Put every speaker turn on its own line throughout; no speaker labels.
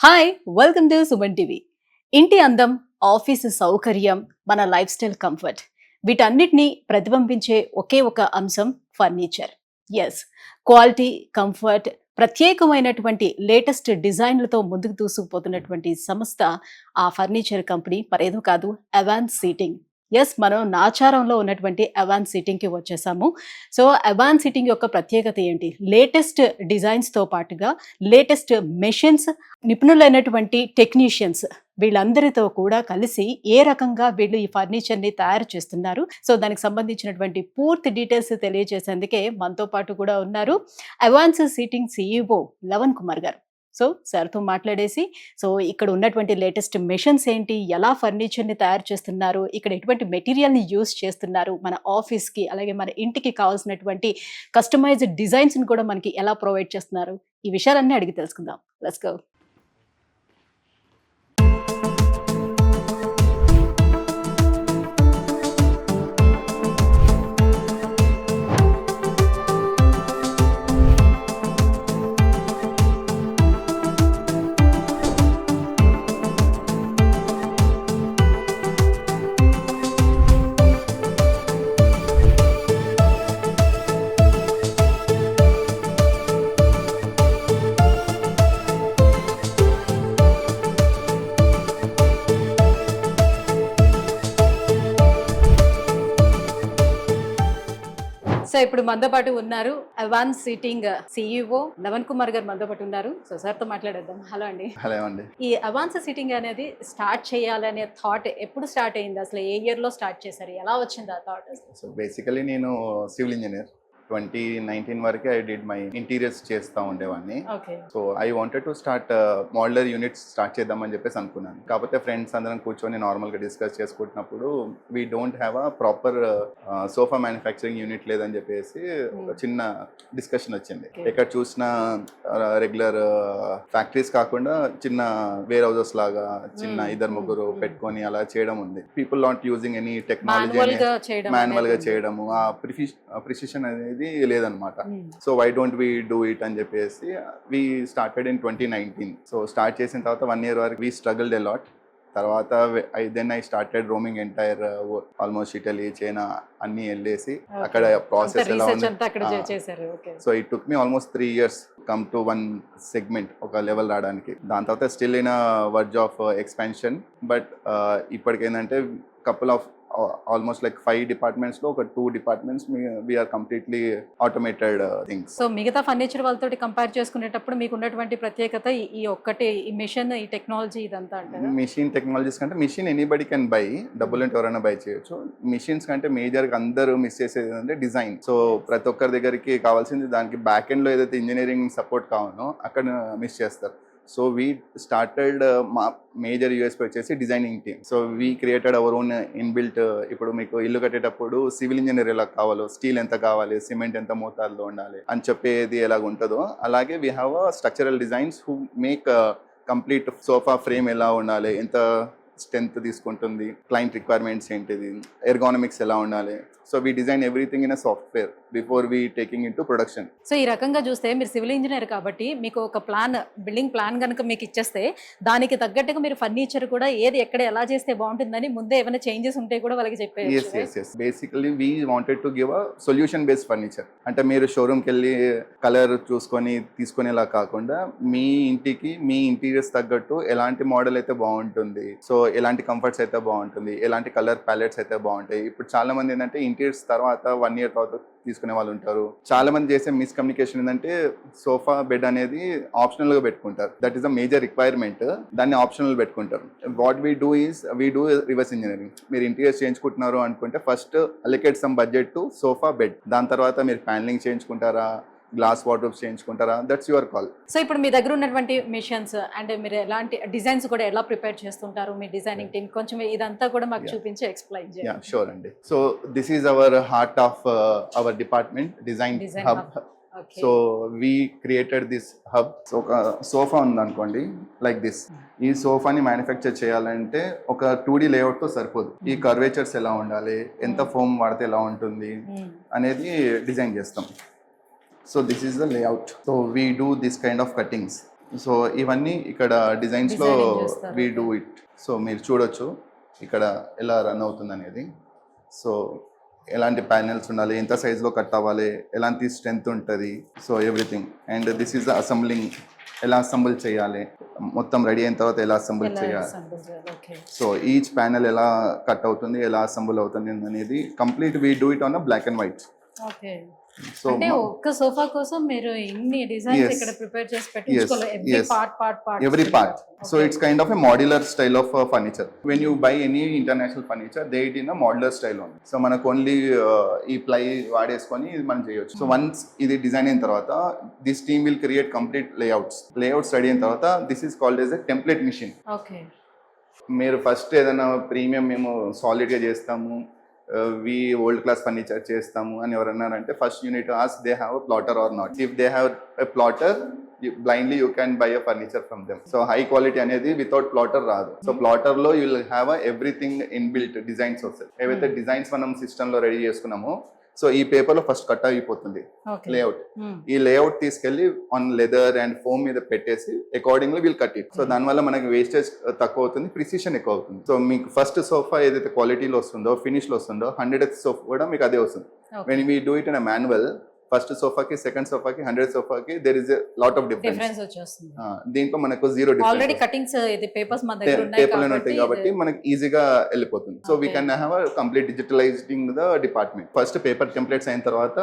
Hi welcome to Suman TV. ఇంటి అందం, office సౌకర్యం, మన లైఫ్ స్టైల్ కంఫర్ట్ వీటన్నిటిని ప్రతిబింబించే ఒకే ఒక అంశం ఫర్నిచర్. ఎస్, క్వాలిటీ, కంఫర్ట్, ప్రత్యేకమైనటువంటి లేటెస్ట్ డిజైన్లతో ముందుకు దూసుకుపోతున్నటువంటి సంస్థ ఆ ఫర్నిచర్ కంపెనీ మరేదో కాదు, అవాన్స్ సీటింగ్. ఎస్, మనం నాచారంలో ఉన్నటువంటి అవాన్స్ సీటింగ్కి వచ్చేసాము. సో అవాన్స్ సీటింగ్ యొక్క ప్రత్యేకత ఏంటి? లేటెస్ట్ డిజైన్స్తో పాటుగా లేటెస్ట్ మెషిన్స్, నిపుణులైనటువంటి టెక్నీషియన్స్ వీళ్ళందరితో కూడా కలిసి ఏ రకంగా వీళ్ళు ఈ ఫర్నిచర్ని తయారు చేస్తున్నారు, సో దానికి సంబంధించినటువంటి పూర్తి డీటెయిల్స్ తెలియజేసేందుకే మనతో పాటు కూడా ఉన్నారు అవాన్స్ సీటింగ్ CEO లవన్ కుమార్ గారు. సో సార్తో మాట్లాడేసి, సో ఇక్కడ ఉన్నటువంటి లేటెస్ట్ మెషిన్స్ ఏంటి, ఎలా ఫర్నిచర్ని తయారు చేస్తున్నారు, ఇక్కడ ఎటువంటి మెటీరియల్ని యూస్ చేస్తున్నారు, మన ఆఫీస్కి అలాగే మన ఇంటికి కావాల్సినటువంటి కస్టమైజ్డ్ డిజైన్స్ని కూడా మనకి ఎలా ప్రొవైడ్ చేస్తున్నారు, ఈ విషయాలన్నీ అడిగి తెలుసుకుందాం. Let's go. సో ఇప్పుడు మనతో పాటు ఉన్నారు అవాన్స్ సీటింగ్ CEO లవన్ కుమార్ గారు మనతో పాటు ఉన్నారు. సో సార్తో మాట్లాడేద్దాం. హలో అండి.
హలో అండి.
ఈ అవాన్స్ సీటింగ్ అనేది స్టార్ట్ చేయాలనే థాట్ ఎప్పుడు స్టార్ట్ అయింది? అసలు ఏ ఇయర్ లో స్టార్ట్ చేశారు? ఎలా వచ్చింది ఆ థాట్?
సో బేసికలీ నేను సివిల్ ఇంజనీర్. 2019 వరకే ఐ డిడ్ మై ఇంటీరియర్స్ చేస్తూ ఉండేవాడిని. So I wanted to start modular units start చేద్దామని చెప్పేసి అనుకున్నాను. కాకపోతే ఫ్రెండ్స్ అందరం కూర్చొని నార్మల్గా డిస్కస్ చేసుకుంటున్నప్పుడు we don't have a proper sofa manufacturing unit లేదని చెప్పేసి ఒక చిన్న డిస్కషన్ వచ్చింది. ఎక్కడ చూసిన రెగ్యులర్ ఫ్యాక్టరీస్ కాకుండా చిన్న వేర్ హౌసెస్ లాగా చిన్న ఇద్దరు ముగ్గురు పెట్టుకొని అలా చేయడం ఉంది. People not using any technology, manual గా చేయడము, ఆ ప్రిసిషన్ అనేది లేదనమాట. So why don't we do it అని చెప్పేసి we started in 2019. So start చేసిన తర్వాత 1 year వరకు వి స్ట్రగుల్డ్ ఎ లాట్. తర్వాత I started roaming entire almost Italy, China అన్ని వెళ్ళేసి అక్కడ ప్రాసెస్ ఎలా ఉంది. So it took me almost 3 years come to one segment, ఒక లెవెల్ రావడానికి. దాని తర్వాత still in verge of expansion. But ఇప్పటికేంటంటే couple of almost like 5 departments లో ఒక 2 departments we are completely automated things.
So మిగతా ఫర్నిచర్ వాళ్ళతో కంపేర్ చేసుకునేటప్పుడు మీకు ఉన్నటువంటి ప్రత్యేకత ఈ ఒక్కటి, ఈ మిషన్, ఈ టెక్నాలజీ ఇదంతా అంటారా?
మిషన్ టెక్నాలజీస్ కంటే మిషన్ ఎనీబడి కెన్ బై, డబ్బులు అంటే ఎవరైనా బై చేయొచ్చు. మిషన్స్ కంటే మేజర్గా అందరూ మిస్ చేసేది ఏంటంటే డిజైన్. సో ప్రతి ఒక్కరి దగ్గరికి కావాల్సింది దానికి బ్యాక్ ఎండ్లో ఏదైతే ఇంజనీరింగ్ సపోర్ట్ కావాలో అక్కడ మిస్ చేస్తారు. సో వీ స్టార్టెడ్ మా మేజర్ యూఎస్పీ వచ్చేసి designing team. So we created our own inbuilt. ఇప్పుడు మీకు ఇల్లు కట్టేటప్పుడు సివిల్ ఇంజనీర్ ఎలా కావాలో, స్టీల్ ఎంత కావాలి, సిమెంట్ ఎంత మోతాదులో ఉండాలి అని చెప్పేది ఎలాగ ఉంటుందో అలాగే we have structural designs who make complete sofa frame ఎలా ఉండాలి, ఎంత స్ట్రెంత్ తీసుకుంటుంది, క్లయింట్ రిక్వైర్మెంట్స్ ఏంటిది, ఎర్గానమిక్స్ ఎలా ఉండాలి. So we design everything in a software before we taking in to production.
So ఈ రకంగా చూస్తే మీరు సివిల్ ఇంజనీర్ కాబట్టి మీకు ఒక ప్లాన్, బిల్డింగ్ ప్లాన్ కనుక మీకు ఇచ్చేస్తే దానికి తగ్గట్టుగా మీరు ఫర్నిచర్ కూడా ఏది ఎక్కడ ఎలా చేస్తే బాగుంటుందని ముందే ఏమైనా చేంజెస్ ఉంటే కూడా వాళ్ళకి చెప్పేది.
Basically we wanted to give a solution based furniture. అంటే మీరు షోరూమ్కి వెళ్ళి కలర్ చూసుకొని తీసుకునేలా కాకుండా మీ ఇంటికి మీ ఇంటీరియర్స్ తగ్గట్టు ఎలాంటి మోడల్ అయితే బాగుంటుంది, సో ఎలాంటి కంఫర్ట్స్ అయితే బాగుంటుంది, ఎలాంటి కలర్ ప్యాలెట్స్ అయితే బాగుంటాయి. ఇప్పుడు చాలా మంది ఏంటంటే ఇంటీరియర్స్ తర్వాత 1 year తర్వాత తీసుకునే వాళ్ళు ఉంటారు. చాలా మంది చేసే మిస్కమ్యూనికేషన్ ఏంటంటే సోఫా బెడ్ అనేది ఆప్షనల్ గా పెట్టుకుంటారు. That is a major requirement. దాన్ని ఆప్షనల్ పెట్టుకుంటారు. What we do is we do reverse engineering. మీరు ఇంటీరియర్స్ చేయించుకుంటున్నారు అనుకుంటే first allocate some budget to sofa bed. దాని తర్వాత మీరు ప్యానలింగ్ చేయించుకుంటారా, గ్లాస్ వార్డ్రోబ్స్ చేయించుకుంటారా, దట్స్ యువర్ కాల్.
సో ఇప్పుడు మీ దగ్గర ఉన్నటువంటి మిషన్స్ అండ్ మీరు ఎలాంటి డిజైన్స్ కూడా ఎలా ప్రిపేర్ చేస్తుంటారు, మీ డిజైనింగ్ టీమ్ కొంచెం ఇదంతా కూడా మాకు చూపించి ఎక్స్ప్లెయిన్ చేయండి.
షూర్ అండి. So this is our heart of our department, design hub. So we created this hub. So ఒక సోఫా ఉందనుకోండి లైక్ దిస్. ఈ సోఫాని మ్యానుఫ్యాక్చర్ చేయాలంటే ఒక 2D లేఅవుట్తో సరిపోదు. ఈ కర్వేచర్స్ ఎలా ఉండాలి, ఎంత ఫోమ్ వాడితే ఎలా ఉంటుంది అనేది డిజైన్ చేస్తాం. So this is the layout. So we do this kind of cuttings. So ఇవన్నీ ఇక్కడ డిజైన్స్ లో
Designing చేస్తారు.
వి డూ ఇట్. సో మీరు చూడొచ్చు ఇక్కడ ఎలా రన్ అవుతుంది అనేది. సో ఎలాంటి ప్యానెల్స్ ఉండాలి, ఎంత సైజులో కట్ అవ్వాలి, ఎలాంటి స్ట్రెంత్ ఉంటుంది, so everything. And this is assembling, ఎలా అసెంబుల్ చేయాలి, మొత్తం రెడీ అయిన తర్వాత ఎలా అసెంబుల్ చేయాలి. సో ఈచ్ ప్యానెల్ ఎలా కట్ అవుతుంది, ఎలా అసెంబుల్ అవుతుంది అనేది complete we do it on black and white.
Okay.
So
అంటే ఒక్క సోఫా కోసం మీరు ఇన్ని డిజైన్స్
Yes.
ఇక్కడ ప్రిపేర్ చేసి పెట్టించుకోవాలి. Every
yes.
Part
every part. So it's kind of a modular style of furniture. When you buy any international furniture, they it in a modular style only. So మనకు only ఈ ply వాడేసుకొని ఇది మనం చేయొచ్చు. So once ఇది design అయిన తర్వాత this team will create complete layouts ready అయిన తర్వాత this is called as a template machine.
Okay.
మీరు ఫస్ట్ ఏదైనా ప్రీమియం మేము సాలిడ్గా చేస్తాము, వి ఓల్డ్ క్లాస్ ఫర్నిచర్ చేస్తాము అని ఎవరన్నారంటే first unit as they have a plotter or not. If they have a plotter blindly you can buy a furniture from them. So high quality అనేది without platter రాదు. So platter లో you will have everything in built designs వస్తాయి. ఏవైతే designs మనం system లో ready చేసుకున్నామో so ఈ paper లో ఫస్ట్ కట్ అయిపోతుంది లేఅవుట్. ఈ లేఅవుట్ తీసుకెళ్లి ఆన్ లెదర్ అండ్ ఫోమ్ మీద పెట్టేసి accordingly will cut it. So దానివల్ల మనకి వేస్టేజ్ తక్కువ అవుతుంది, ప్రిసిషన్ ఎక్కువ అవుతుంది. సో మీకు ఫస్ట్ సోఫా ఏదైతే క్వాలిటీలో వస్తుందో, ఫినిష్ లో వస్తుందో 100th సోఫా కూడా మీకు అదే వస్తుంది. When we do it in a manual, first సోఫాకి సెకండ్ సోఫాకి 100th సోఫాకి there is a lot of difference
వచ్చేస్తుంది.
దీంట్లో మనకు జీరో
ఆల్రెడీ
డిఫరెన్స్.
కటింగ్స్ ఇది పేపర్స్ మన దగ్గర
పేపర్లు ఉంటాయి
ఉన్నాయి
కాబట్టి మనకి ఈజీగా వెళ్ళిపోతుంది. So we can have complete digitalizing the department. First paper templates అయిన తర్వాత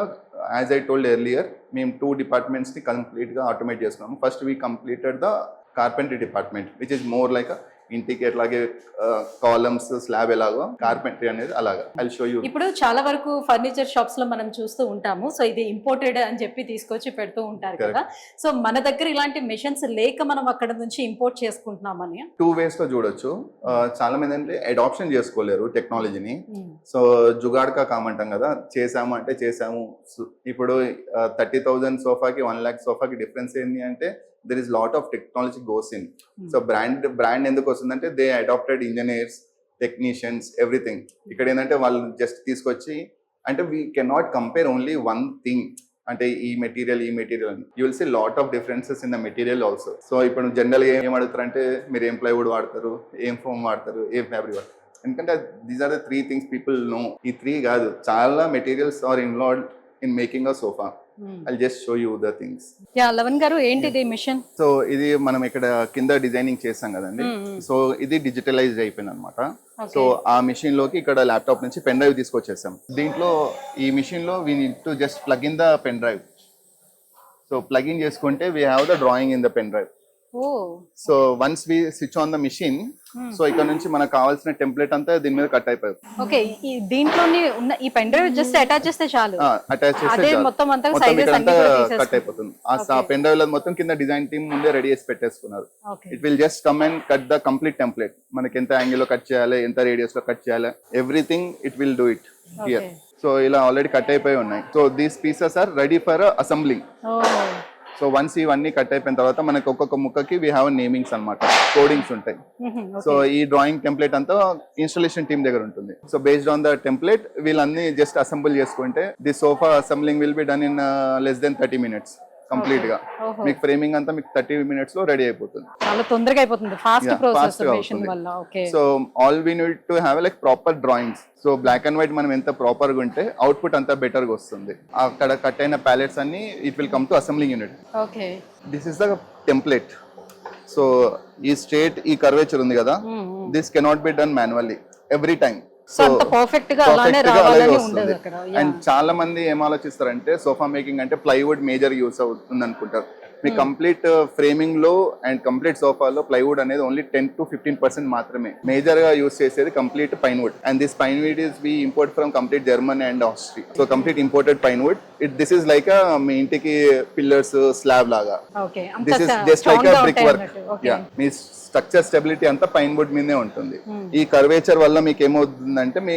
యాజ్ ఐ టోల్డ్ ఎర్లియర్ మేము 2 డిపార్ట్మెంట్స్ ని కంప్లీట్ గా ఆటోమేట్ చేస్తున్నాము. First we completed the carpentry department which is more like ఇంటికి ఎట్లాగే కాలమ్స్ స్లాబ్ ఎలాగో కార్పెంటరీ అనేది అలాగా. I show you.
ఇప్పుడు చాలా వరకు ఫర్నిచర్ షాప్స్ లో మనం చూస్తూ ఉంటాము. సో ఇది ఇంపోర్టెడ్ అని చెప్పి తీసుకొచ్చి పెడుతూ ఉంటారు కదా. సో మన దగ్గర ఇలాంటి మెషిన్స్ లేక మనం అక్కడ నుంచి ఇంపోర్ట్ చేసుకుంటున్నామని
2 ways లో చూడొచ్చు. చాలా మంది అంటే అడాప్షన్ చేసుకోలేరు టెక్నాలజీని. సో జుగాడ్కా కామంటాం కదా, చేసాము అంటే చేసాము. ఇప్పుడు 30,000 సోఫాకి 1 lakh సోఫాకి డిఫరెన్స్ ఏంటి అంటే there is lot of technology goes in. So brand ఎందుకు వస్తుందంటే they adapted engineers, technicians, everything. ఇక్కడ ఏంటంటే వాళ్ళు జస్ట్ తీసుకొచ్చి అంటే we cannot compare only one thing అంటే ఈ మెటీరియల్ అని. You will see lot of differences in the material also. So ఇప్పుడు జనరల్గా ఏం అడుగుతారంటే మీరు ఏం ప్లైవుడ్ వాడతారు, ఏం ఫోమ్ వాడతారు, ఏం ఫ్యాబ్రిక్ వాడతారు. ఎందుకంటే these are the 3 things people know. ఈ 3 కాదు, చాలా materials are involved in making a sofa. I'll just show you the things.
Yeah Lavan గారు ఏంటిది మిషన్?
సో ఇది మనం ఇక్కడ కింద డిజైనింగ్ చేస్తాం కదండి. సో ఇది డిజిటలైజ్ అయిపోయింది అనమాట. సో ఆ మిషన్ లోకి ఇక్కడ ల్యాప్టాప్ నుంచి పెన్ డ్రైవ్ తీసుకొచ్చేసాం. దీంట్లో ఈ మిషన్ లో we need to just plug in the pen drive. So plug in చేసుకుంటే we have the drawing in the pen drive. So once we switch on the machine, so ఇక్కడ నుంచి మనకు కావాల్సిన template అంతా దీని మీద కట్ అయిపోయింది.
ఓకే. ఈ దీంట్లోనే ఉన్న ఈ పెన్ డ్రైవ్ జస్ట్ అటాచ్ చేస్తే చాలు.
అటాచ్ చేస్తే
మొత్తం అంతా సైజెస్ అన్ని
కట్ అయిపోతుంది. ఆ పెన్ డ్రైవ్ లో మొత్తం కింద డిజైన్ టీమ్ ముందే రెడీ చేసి పెట్టేసుకున్నారు. It will just come and cut the complete template. మనకి ఎంత యాంగిల్ లో కట్ చేయాలి, ఎంత రేడియస్ లో కట్ చేయాలి, everything it will do it here. So ఇలా ఆల్రెడీ కట్ అయిపోయి ఉన్నాయి. So these pieces are ready for assembling. So once ఇవన్నీ కట్ అయిపోయిన తర్వాత మనకి ఒక్కొక్క ముక్కకి వీ హ్యావ్ నేమింగ్స్ అనమాట, కోడింగ్స్ ఉంటాయి. సో ఈ డ్రాయింగ్ టెంప్లెట్ అంతా ఇన్స్టాలేషన్ టీమ్ దగ్గర ఉంటుంది. So based on the template వీళ్ళన్నీ జస్ట్ అసెంబుల్ చేసుకుంటే the sofa assembling will be done in less than 30 minutes complete గా. మీకు ఫ్రేమింగ్ అంతా మీకు 30 minutes లో రెడీ అయిపోతుంది.
చాలా తొందరగా అయిపోతుంది, ఫాస్ట్ ప్రాసెస్ మెషిన్ వల్ల. Okay.
So all we need to have like proper drawings. So black and white మనం ఎంత ప్రాపర్ గా ఉంటే అవుట్పుట్ అంతా బెటర్ గా వస్తుంది. అక్కడ కట్ అయిన ప్యాలెట్స్ అన్ని it will come to assembling unit.
Okay.
This is the template. So ఈ స్ట్రేట్ ఈ కర్వేచర్ ఉంది కదా, this cannot be done manually every time.
So perfect గా అలానే రావాలని ఉండదు అక్కడ.
అండ్ చాలా మంది ఏం ఆలోచిస్తారంటే సోఫా మేకింగ్ అంటే ప్లైవుడ్ మేజర్ యూస్ అవుతుంది అనుకుంటారు. మీ కంప్లీట్ ఫ్రేమింగ్ లో అండ్ కంప్లీట్ సోఫాలో ప్లైవుడ్ అనేది ఓన్లీ 10 to 15% మాత్రమే. మేజర్ గా యూస్ చేసేది complete pine wood. And this pine wood is we import from complete German and Austria. So complete imported pine wood. This is like మీ ఇంటికి pillars slab లాగా. This is just like brick work. మీ structure stability అంతా pine wood మీదే ఉంటుంది. ఈ curvature వల్ల మీకు ఏమవుతుందంటే మీ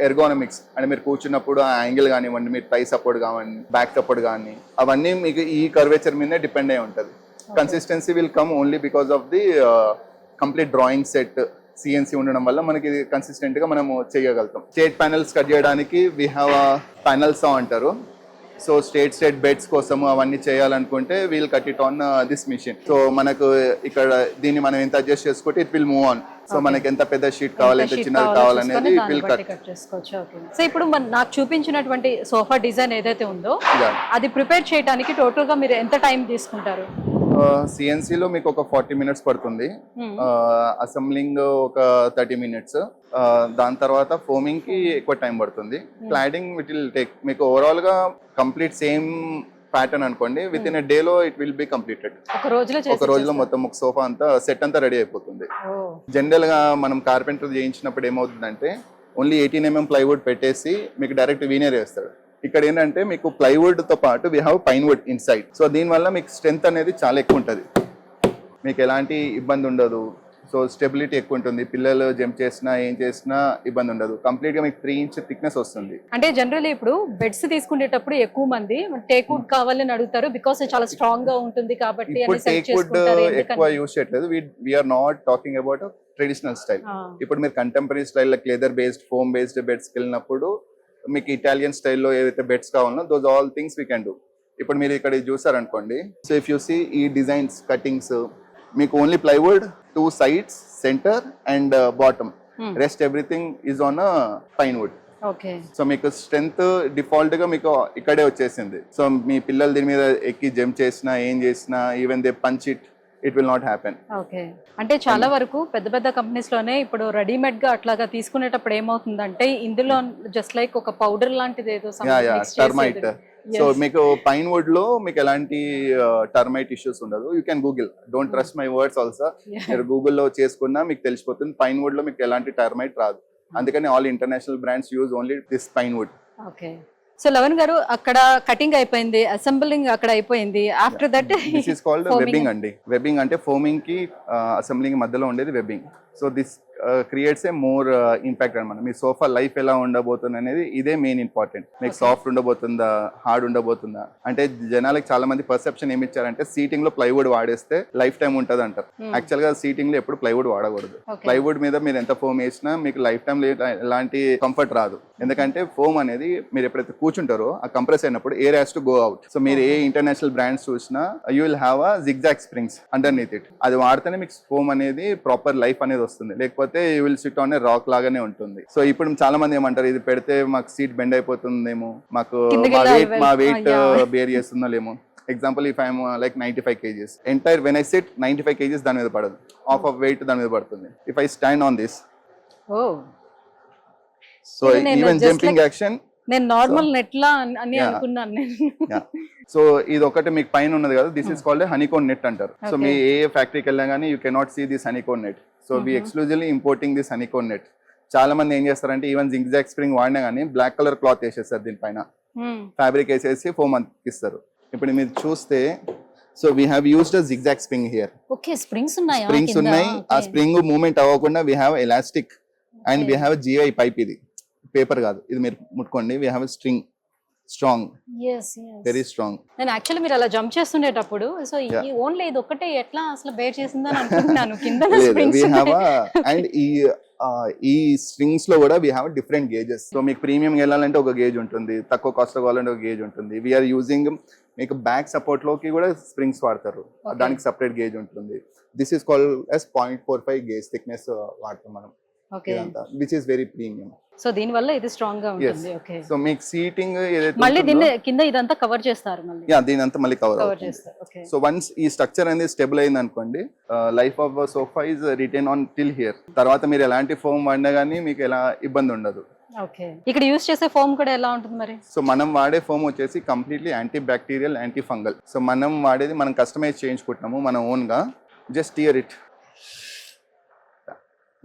ఎర్గోనమిక్స్ అంటే మీరు కూర్చున్నప్పుడు ఆ యాంగిల్ కానివ్వండి, మీరు థై సపోర్ట్ కానివ్వండి, బ్యాక్ సపోర్ట్ కానీ అవన్నీ మీకు ఈ కర్వేచర్ మీదే డిపెండ్ అయి ఉంటుంది. Consistency will come only because of the complete drawing set CNC ఉండడం వల్ల మనకి కన్సిస్టెంట్ గా మనము చేయగలుగుతాం. షేడ్ ప్యానెల్స్ కట్ చేయడానికి వీ హ్యావ్ ప్యానెల్స్ అంటారు. సో స్టేట్ బెడ్స్ కోసము అవన్నీ చేయాలనుకుంటే we'll cut it on this machine. So మనకు ఇక్కడ దీన్ని మనం ఎంత అడ్జస్ట్ చేసుకుంటే it will move on. So మనకి ఎంత పెద్ద షీట్ కావాలి, ఎంత చిన్నది కావాలనేది ఇట్ విల్ కట్
చేసుకోవచ్చు. సో ఇప్పుడు నాకు చూపించినటువంటి సోఫా డిజైన్ ఏదైతే ఉందో అది ప్రిపేర్ చేయడానికి టోటల్ గా మీరు ఎంత టైం తీసుకుంటారు?
సిఎన్సి లో మీకు ఒక 40 minutes పడుతుంది, అసెంబ్లింగ్ ఒక 30 minutes, దాని తర్వాత ఫోమింగ్ కి ఎక్కువ టైం పడుతుంది. క్లాడింగ్ ఇట్ విల్ టేక్ మీకు ఓవరాల్ గా కంప్లీట్ సేమ్ ప్యాటర్న్ అనుకోండి, విత్ ఇన్ ఎ డే లో ఇట్ విల్ బి కంప్లీటెడ్. ఒక రోజులో మొత్తం ఒక సోఫా అంతా సెట్ అంతా రెడీ అయిపోతుంది. జనరల్ గా మనం కార్పెంటర్ చేయించినప్పుడు ఏమవుతుందంటే ఓన్లీ 18 mm ప్లైవుడ్ పెట్టేసి మీకు డైరెక్ట్ వీనర్ వేస్తాడు. ఇక్కడ ఏంటంటే మీకు ప్లైవుడ్ తో పాటు we have pine wood inside. So దీనివల్ల మీకు స్ట్రెంత్ అనేది చాలా ఎక్కువ ఉంటుంది, మీకు ఎలాంటి ఇబ్బంది ఉండదు. సో స్టెబిలిటీ ఎక్కువ ఉంటుంది, పిల్లలు జంప్ చేసినా ఏం చేసినా ఇబ్బంది ఉండదు. కంప్లీట్ గా మీకు 3 inch థిక్నెస్ వస్తుంది.
అంటే జనరల్లీ ఇప్పుడు బెడ్స్ తీసుకునేటప్పుడు ఎక్కువ మంది టేక్ వుడ్ కావాలని అడుగుతారు, బికాస్ చాలా స్ట్రాంగ్ గా ఉంటుంది కాబట్టి.
ఇప్పుడు టేక్ వుడ్ ఎక్కువ యూస్ చేయట్లేదు, we're not talking about traditional style. ఇప్పుడు మీరు contemporary style like leather based, foam based బెడ్స్కి వెళ్ళినప్పుడు మీకు ఇటాలియన్ స్టైల్లో ఏదైతే బెడ్స్ కావాలో those all things we can do. ఇప్పుడు మీరు ఇక్కడ చూసారనుకోండి, సో ఇఫ్ యూ సీ ఈ డిజైన్స్ కటింగ్స్ మీకు only plywood, 2 sides, centre and bottom, rest everything is on pine wood. So మీకు స్ట్రెంత్ డిఫాల్ట్ గా మీకు ఇక్కడే వచ్చేసింది. సో మీ పిల్లలు దీని మీద ఎక్కి జంప్ చేసినా ఏం చేసినా even they punch it will not happen.
Okay, అంటే చాలా వరకు పెద్ద పెద్ద కంపెనీస్ లోనే ఇప్పుడు రెడీమేడ్ గా అట్లాగా తీసుకునేటప్పుడు ఏమవుతుందంటే ఇందులో జస్ట్ లైక్ ఒక పౌడర్ లాంటిది ఏదో
టర్మైట్. సో మీకు పైన్ వుడ్ లో మీకు ఎలాంటి టర్మైట్ ఇష్యూస్ ఉండదు. You can Google, don't trust my words also. మీరు గూగుల్లో చేసుకున్నా మీకు తెలిసిపోతుంది పైన్ వుడ్ లో మీకు ఎలాంటి టర్మైట్ రాదు. అందుకని all international brands use only this pine wood.
Okay, so Lavan గారు అక్కడ కటింగ్ అయిపోయింది, అసెంబ్లింగ్ అక్కడ అయిపోయింది. After that
this is called webbing అండి. వెబ్బింగ్ అంటే ఫోమింగ్ కి అసెంబ్లింగ్ మధ్యలో ఉండేది webbing. So this creates a more impact అనమాట. మీ సోఫా లైఫ్ ఎలా ఉండబోతుంది అనేది ఇదే మెయిన్ ఇంపార్టెంట్. మీకు సాఫ్ట్ ఉండబోతుందా, హార్డ్ ఉండబోతుందా అంటే జనాలకు చాలా మంది పర్సెప్షన్ ఏమి ఇచ్చారంటే సీటింగ్ లో ప్లైవుడ్ వాడేస్తే లైఫ్ టైం ఉంటుంది అంటారు. యాక్చువల్ గా సీటింగ్ లో ఎప్పుడు ప్లైవుడ్ వాడకూడదు. ప్లైవుడ్ మీద మీరు ఎంత ఫోమ్ వేసినా మీకు లైఫ్ టైం ఎలాంటి కంఫర్ట్ రాదు. ఎందుకంటే ఫోమ్ అనేది మీరు ఎప్పుడైతే కూర్చుంటారో ఆ కంప్రెస్ అయినప్పుడు air has to go out. So మీరు ఏ ఇంటర్నేషనల్ బ్రాండ్స్ చూసినా you will have a zigzag springs underneath it. అది వాడితేనే మీకు ఫోమ్ అనేది ప్రాపర్ లైఫ్ అనేది వస్తుంది, లేకపోతే you will SIT on a rock లాగానే ఉంటుంది. సో ఇప్పుడు చాలా మంది ఏమంటారు ఇది పెడితే మాకు సీట్ బెండ్ అయిపోతుందేమో, మాకు మా వెయిట్ బేర్ చేస్తుందో లేమో. Example if I'm like 95 kgs, entire when I sit 95 kgs దాని మీద పడదు, హాఫ్ ఆఫ్ వెయిట్ దాని మీద పడుతుంది. If I stand on this, so even jumping action
నేను నార్మల్ నెట్ లా అని అనుకున్నాను నేను.
సో ఇది ఒకటి మీకు పైన ఉన్నది కదా, this is called honeycomb net అంటారు. సో మీ ఏ ఫ్యాక్టరీకి వెళ్ళినా కానీ you cannot see this honeycomb net. So we exclusively importing this honeycomb net. చాలా మంది ఏం చేస్తారంటే ఈవెన్ జిగ్జాగ్ స్ప్రింగ్ వాడినా కానీ బ్లాక్ కలర్ క్లాత్ వేసేస్తారు, దీనిపైన ఫ్యాబ్రిక్ వేసేసి ఫోమ్ అంతిస్తారు. ఇప్పుడు మీరు చూస్తే so we have used a zigzag spring here.
Okay, springs ఉన్నాయి.
ఆ స్ప్రింగ్ మూవ్మెంట్ అవ్వకుండా we have elastic and we have GI pipe. ఇది పేపర్ కాదు, ఇది మీరు ముట్టుకోండి. We have string strong, very strong.
నేను యాక్చువల్లీ మీరు అలా జంప్ చేస్తుండేటప్పుడు సో ఓన్లీ ఇది ఒకటే ఎట్లా అసలు బేర్ చేసిందని అనుకుంటున్నాను. కింద
అండ్ ఈ స్ట్రింగ్స్ లో కూడా we have different gauges. So మీకు ప్రీమియం వెళ్ళాలంటే ఒక గేజ్ ఉంటుంది, తక్కువ కాస్ట్ లో కావాలంటే ఒక గేజ్ ఉంటుంది. వీఆర్ యూజింగ్ మీకు బ్యాక్ సపోర్ట్ లోకి కూడా స్ప్రింగ్స్ వాడతారు, దానికి సపరేట్ గేజ్ ఉంటుంది. This is called as 0.45 gauge thickness వాడతాం మనం, which is very premium.
So దీని వల్ల ఇది స్ట్రాంగ్ గా ఉంటుంది. ఓకే,
సో మీకు సీటింగ్
మళ్ళీ దీన్ని కింద ఇదంతా కవర్ చేస్తారు మళ్ళీ.
దీని అంతా మళ్ళీ కవర్ చేస్తారు. సో వన్స్ ఈ స్ట్రక్చర్ అనేది స్టేబుల్ అయింది అనుకోండి, life of sofa is retain on till here. తర్వాత మీరు ఎలాంటి ఫోమ్ వాడినా కానీ మీకు ఎలా ఇబ్బంది ఉండదు.
ఓకే, ఇక్కడ యూస్ చేసే ఫోమ్ కూడా ఎలా ఉంటుంది మరి?
సో మనం వాడే ఫోమ్ వచ్చేసి completely anti bacterial, anti fungal. So మనం వాడేది మనం కస్టమైజ్ చేయించుకుంటున్నాము మన ఓన్ గా. Just tear it.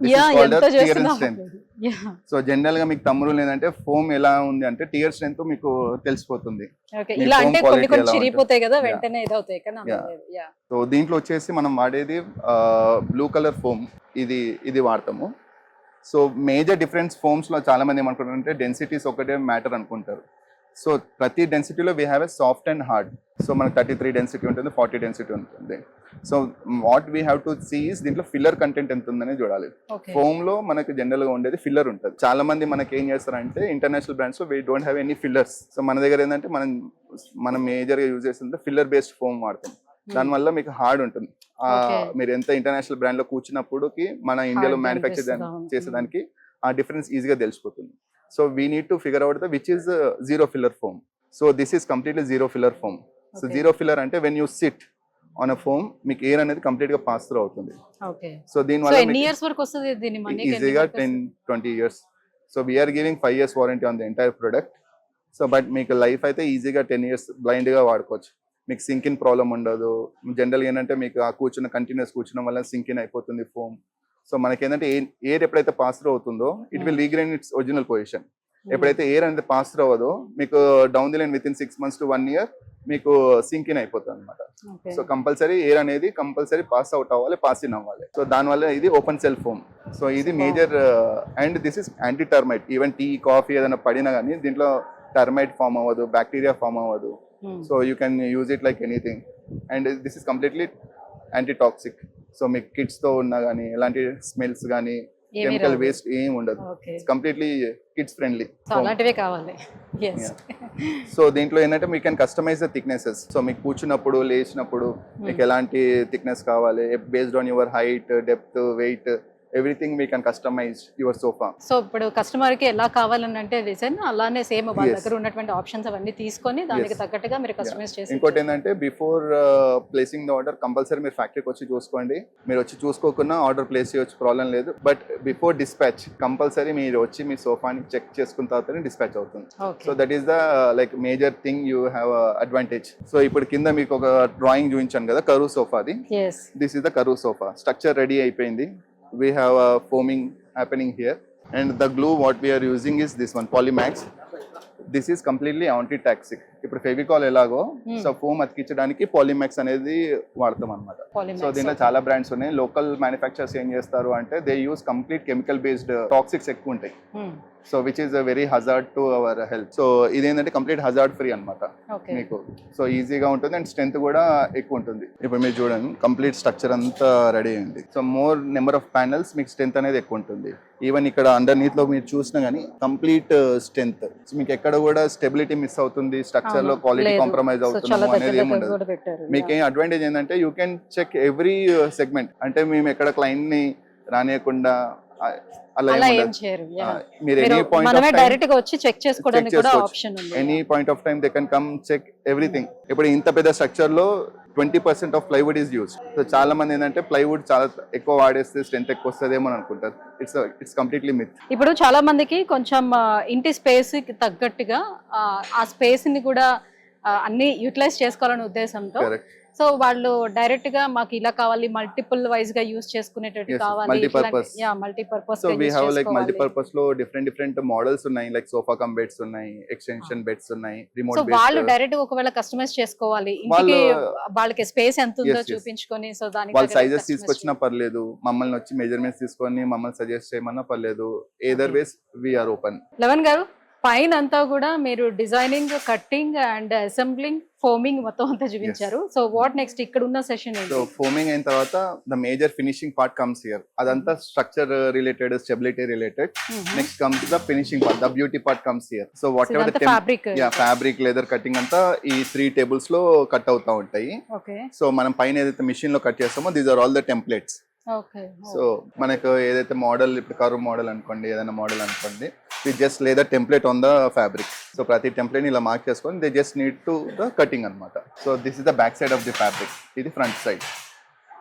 So general గా మీకు తమ్ముడు ఏంటంటే ఫోమ్ ఎలా ఉంది అంటే టియర్ స్ట్రెంత్ మీకు తెలిసిపోతుంది. సో దీంట్లో వచ్చేసి మనం వాడేది బ్లూ కలర్ ఫోమ్, ఇది వాడతాము. సో మేజర్ డిఫరెన్స్ ఫోమ్స్ లో చాలా మంది ఏమనుకుంటారు అంటే డెన్సిటీస్ ఒకటే మ్యాటర్ అనుకుంటారు. సో ప్రతి డెన్సిటీలో we have a soft and hard. So మనకు 33 డెన్సిటీ ఉంటుంది, 40 డెన్సిటీ ఉంటుంది. So what we have to see is దీంట్లో ఫిల్లర్ కంటెంట్ ఎంత ఉందని చూడాలి. ఫోమ్ లో మనకి జనరల్ గా ఉండేది ఫిల్లర్ ఉంటుంది. చాలా మంది మనకి ఏం చేస్తారంటే ఇంటర్నేషనల్ బ్రాండ్స్ లో we don't have any fillers. So మన దగ్గర ఏంటంటే మనం మేజర్ గా యూజ్ చేస్తుంటే ఫిల్లర్ బేస్డ్ ఫోమ్ వాడతాం. దానివల్ల మీకు హార్డ్ ఉంటుంది. మీరు ఎంత ఇంటర్నేషనల్ బ్రాండ్ లో కూర్చున్నప్పుడుకి మన ఇండియాలో మ్యానుఫ్యాక్చర్ చేసేదానికి ఆ డిఫరెన్స్ ఈజీగా తెలిసిపోతుంది. So we need to figure out which is zero filler foam. So this is completely zero filler foam. So zero filler అంటే when you sit on a foam మీకు air అనేది కంప్లీట్ గా pass through అవుతుంది. So దీనివల్ల ఈజీగా 10-20 years. So we are giving 5 years warranty on the entire product. So but మీకు life అయితే ఈజీగా 10 years బ్లైండ్ గా వాడుకోవచ్చు. మీకు సింక్ ఇన్ ప్రాబ్లం ఉండదు. జనరల్గా ఏంటంటే మీకు ఆ కంటిన్యూస్ కూర్చున్న వల్ల సింక్ ఇన్ అయిపోతుంది ఫోమ్. సో మనకి ఏంటంటే ఎయిర్ ఎప్పుడైతే పాస్ త్రూ అవుతుందో it will regain its original position. ఎప్పుడైతే ఎయిర్ అనేది పాస్ త్రూ అవ్వదో మీకు down the line within 6 months to 1 year మీకు సింక్ ఇన్ అయిపోతుంది అనమాట. సో కంపల్సరీ ఎయిర్ అనేది కంపల్సరీ పాస్ అవుట్ అవ్వాలి, పాస్ ఇన్ అవ్వాలి. సో దానివల్ల ఇది ఓపెన్ సెల్ ఫోమ్. సో ఇది major and this is anti termite. Even tea coffee ఏదైనా పడినా కానీ దీంట్లో టర్మైట్ ఫామ్ అవ్వదు, బ్యాక్టీరియా ఫామ్ అవ్వదు. So you can use it like anything. And this is completely anti toxic. So మీకు kids తో ఉన్నా కానీ ఎలాంటి స్మెల్స్ కానీ కెమికల్ వేస్ట్ ఏం ఉండదు. Completely kids friendly. సో దీంట్లో ఏంటంటే మీ can customize the thicknesses. So మీకు కూర్చున్నప్పుడు లేచినప్పుడు మీకు ఎలాంటి థిక్నెస్ కావాలి based on your height, depth, weight, everything we can customize your sofa.
So ఇప్పుడు కస్టమర్ కి ఎలా కావాలని అంటే డిజైన్ అలానే సేమ్ వాళ్ళ దగ్గర ఉన్నటువంటి ఆప్షన్స్ అవన్నీ తీసుకొని దానికి తగ్గట్టుగా మీరు కస్టమైజ్ చేసి.
ఇంకోటి ఏంటంటే before placing the order compulsory మీరు ఫ్యాక్టరీకి వచ్చి చూసుకోండి. మీరు వచ్చి చూసుకోకుండా ఆర్డర్ ప్లేస్ చేయొచ్చు, ప్రాబ్లం లేదు. బట్ బిఫోర్ డిస్పాచ్ కంపల్సరీ మీరు వచ్చి మీ సోఫాని చెక్ చేసుకున్న తర్వాతనే డిస్పాచ్ అవుతుంది. So that is the like major thing you have advantage. సో ఇప్పుడు కింద మీకు ఒక డ్రాయింగ్ చూపించాను కదా కరూ సోఫాది. దిస్ ఇస్ ద కరూ సోఫా. స్ట్రక్చర్ రెడీ అయిపోయింది. We have a foaming happening here, and the glue what we are using is this one, Polymax. This is completely anti-toxic. ఇప్పుడు ఫెవికాల్ ఎలాగో సో ఫోమ్ అతికించడానికి పాలిమాక్స్ అనేది వాడతాం అనమాట. సో దీంట్లో చాలా బ్రాండ్స్ ఉన్నాయి. లోకల్ మ్యానుఫ్యాక్చర్స్ ఏం చేస్తారు అంటే they use complete chemical based toxics ఎక్కువ ఉంటాయి. So which is very hazard to our health. So ఇదేంటంటే కంప్లీట్ హజార్డ్ ఫ్రీ అనమాట మీకు. సో ఈజీగా ఉంటుంది అండ్ స్ట్రెంత్ కూడా ఎక్కువ ఉంటుంది. ఇప్పుడు మీరు చూడండి కంప్లీట్ స్ట్రక్చర్ అంతా రెడీ అయింది. So more number of panels మీకు స్ట్రెంత్ అనేది ఎక్కువ ఉంటుంది. ఈవెన్ ఇక్కడ అండర్ నీత్ లో మీరు చూసినా గానీ కంప్లీట్ స్ట్రెంత్. సో మీకు ఎక్కడ కూడా స్టెబిలిటీ మిస్ అవుతుంది, స్ట్రక్చర్ లో క్వాలిటీ కాంప్రమైజ్ అవుతుంది అనేది ఏమి ఉండదు. మీకు ఏం అడ్వాంటేజ్ ఏంటంటే you can check every segment. అంటే మేము ఎక్కడ క్లయింట్ ని రానియకుండా అలా మీరు any point of time they can come check everything. ఇప్పుడు ఇంత పెద్ద స్ట్రక్చర్ లో 20% of plywood is use. So చాలా మంది ఏంటంటే ప్లైవుడ్ చాలా ఎక్కువ వాడేస్తే స్ట్రెంత్ ఎక్కువ వస్తుందేమో అనుకుంటారు. It's completely myth.
ఇప్పుడు చాలా మందికి కొంచెం ఇంటి స్పేస్ కి తగ్గట్టుగా ఆ స్పేస్ ని కూడా అన్ని యూటిలైజ్ చేసుకోవాలనే ఉద్దేశంతో సో వాళ్ళు డైరెక్ట్ గా మాకు ఇలా కావాలి, మల్టిపుల్ వైజ్ గా యూజ్ చేసుకునేటట్టు కావాలి, multipurpose.
So we have like multipurpose లో డిఫరెంట్ మోడల్స్ ఉన్నాయి. లైక్ సోఫా కమ్ బెడ్స్ ఉన్నాయి, ఎక్స్టెన్షన్ బెడ్స్ ఉన్నాయి, రిమోట్ బేస్డ్.
వాళ్ళు డైరెక్ట్ గా ఒకవేళ కస్టమైజ్ చేసుకోవాలి, ఇంటికి వాళ్ళకి స్పేస్ ఎంత ఉందో చూపించుకొని సో దానికి
వాళ్ళ సైజెస్ తీసుకొచ్చినా పర్లేదు, మమ్మల్ని వచ్చి మెజర్మెంట్స్ తీసుకొని మమ్మల్ని సజెస్ట్ చేయమన్నా పర్లేదు. Either ways we are open.
Lavan గారు పైన అంతా కూడా మీరు designing, cutting and assembling, foaming మొత్తం అంతా చూపించారు. సో వాట్ నెక్స్ట్ ఇక్కడ ఉన్న సెషన్?
సో ఫోమింగ్ అయిన తర్వాత the major finishing part comes here. అదంతా structure related, stability related. Next comes the finishing part, the beauty part comes here. So whatever the fabric, leather cutting అంతా ఈ 3 tables లో cut అవుతా ఉంటాయి. So మనం పైన ఏదైతే మిషన్ లో కట్ చేస్తామో these are all the templates. So మనకు ఏదైతే మోడల్, ఇప్పుడు కర్వ్ మోడల్ అనుకోండి, ఏదైనా మోడల్ అనుకోండి, we just lay the template on the fabric. So ప్రతి టెంప్లెట్ ఇలా మార్క్ చేసుకొని they just need to the cutting అనమాట. So this is the back side of the fabric. ఇది ఫ్రంట్ సైడ్.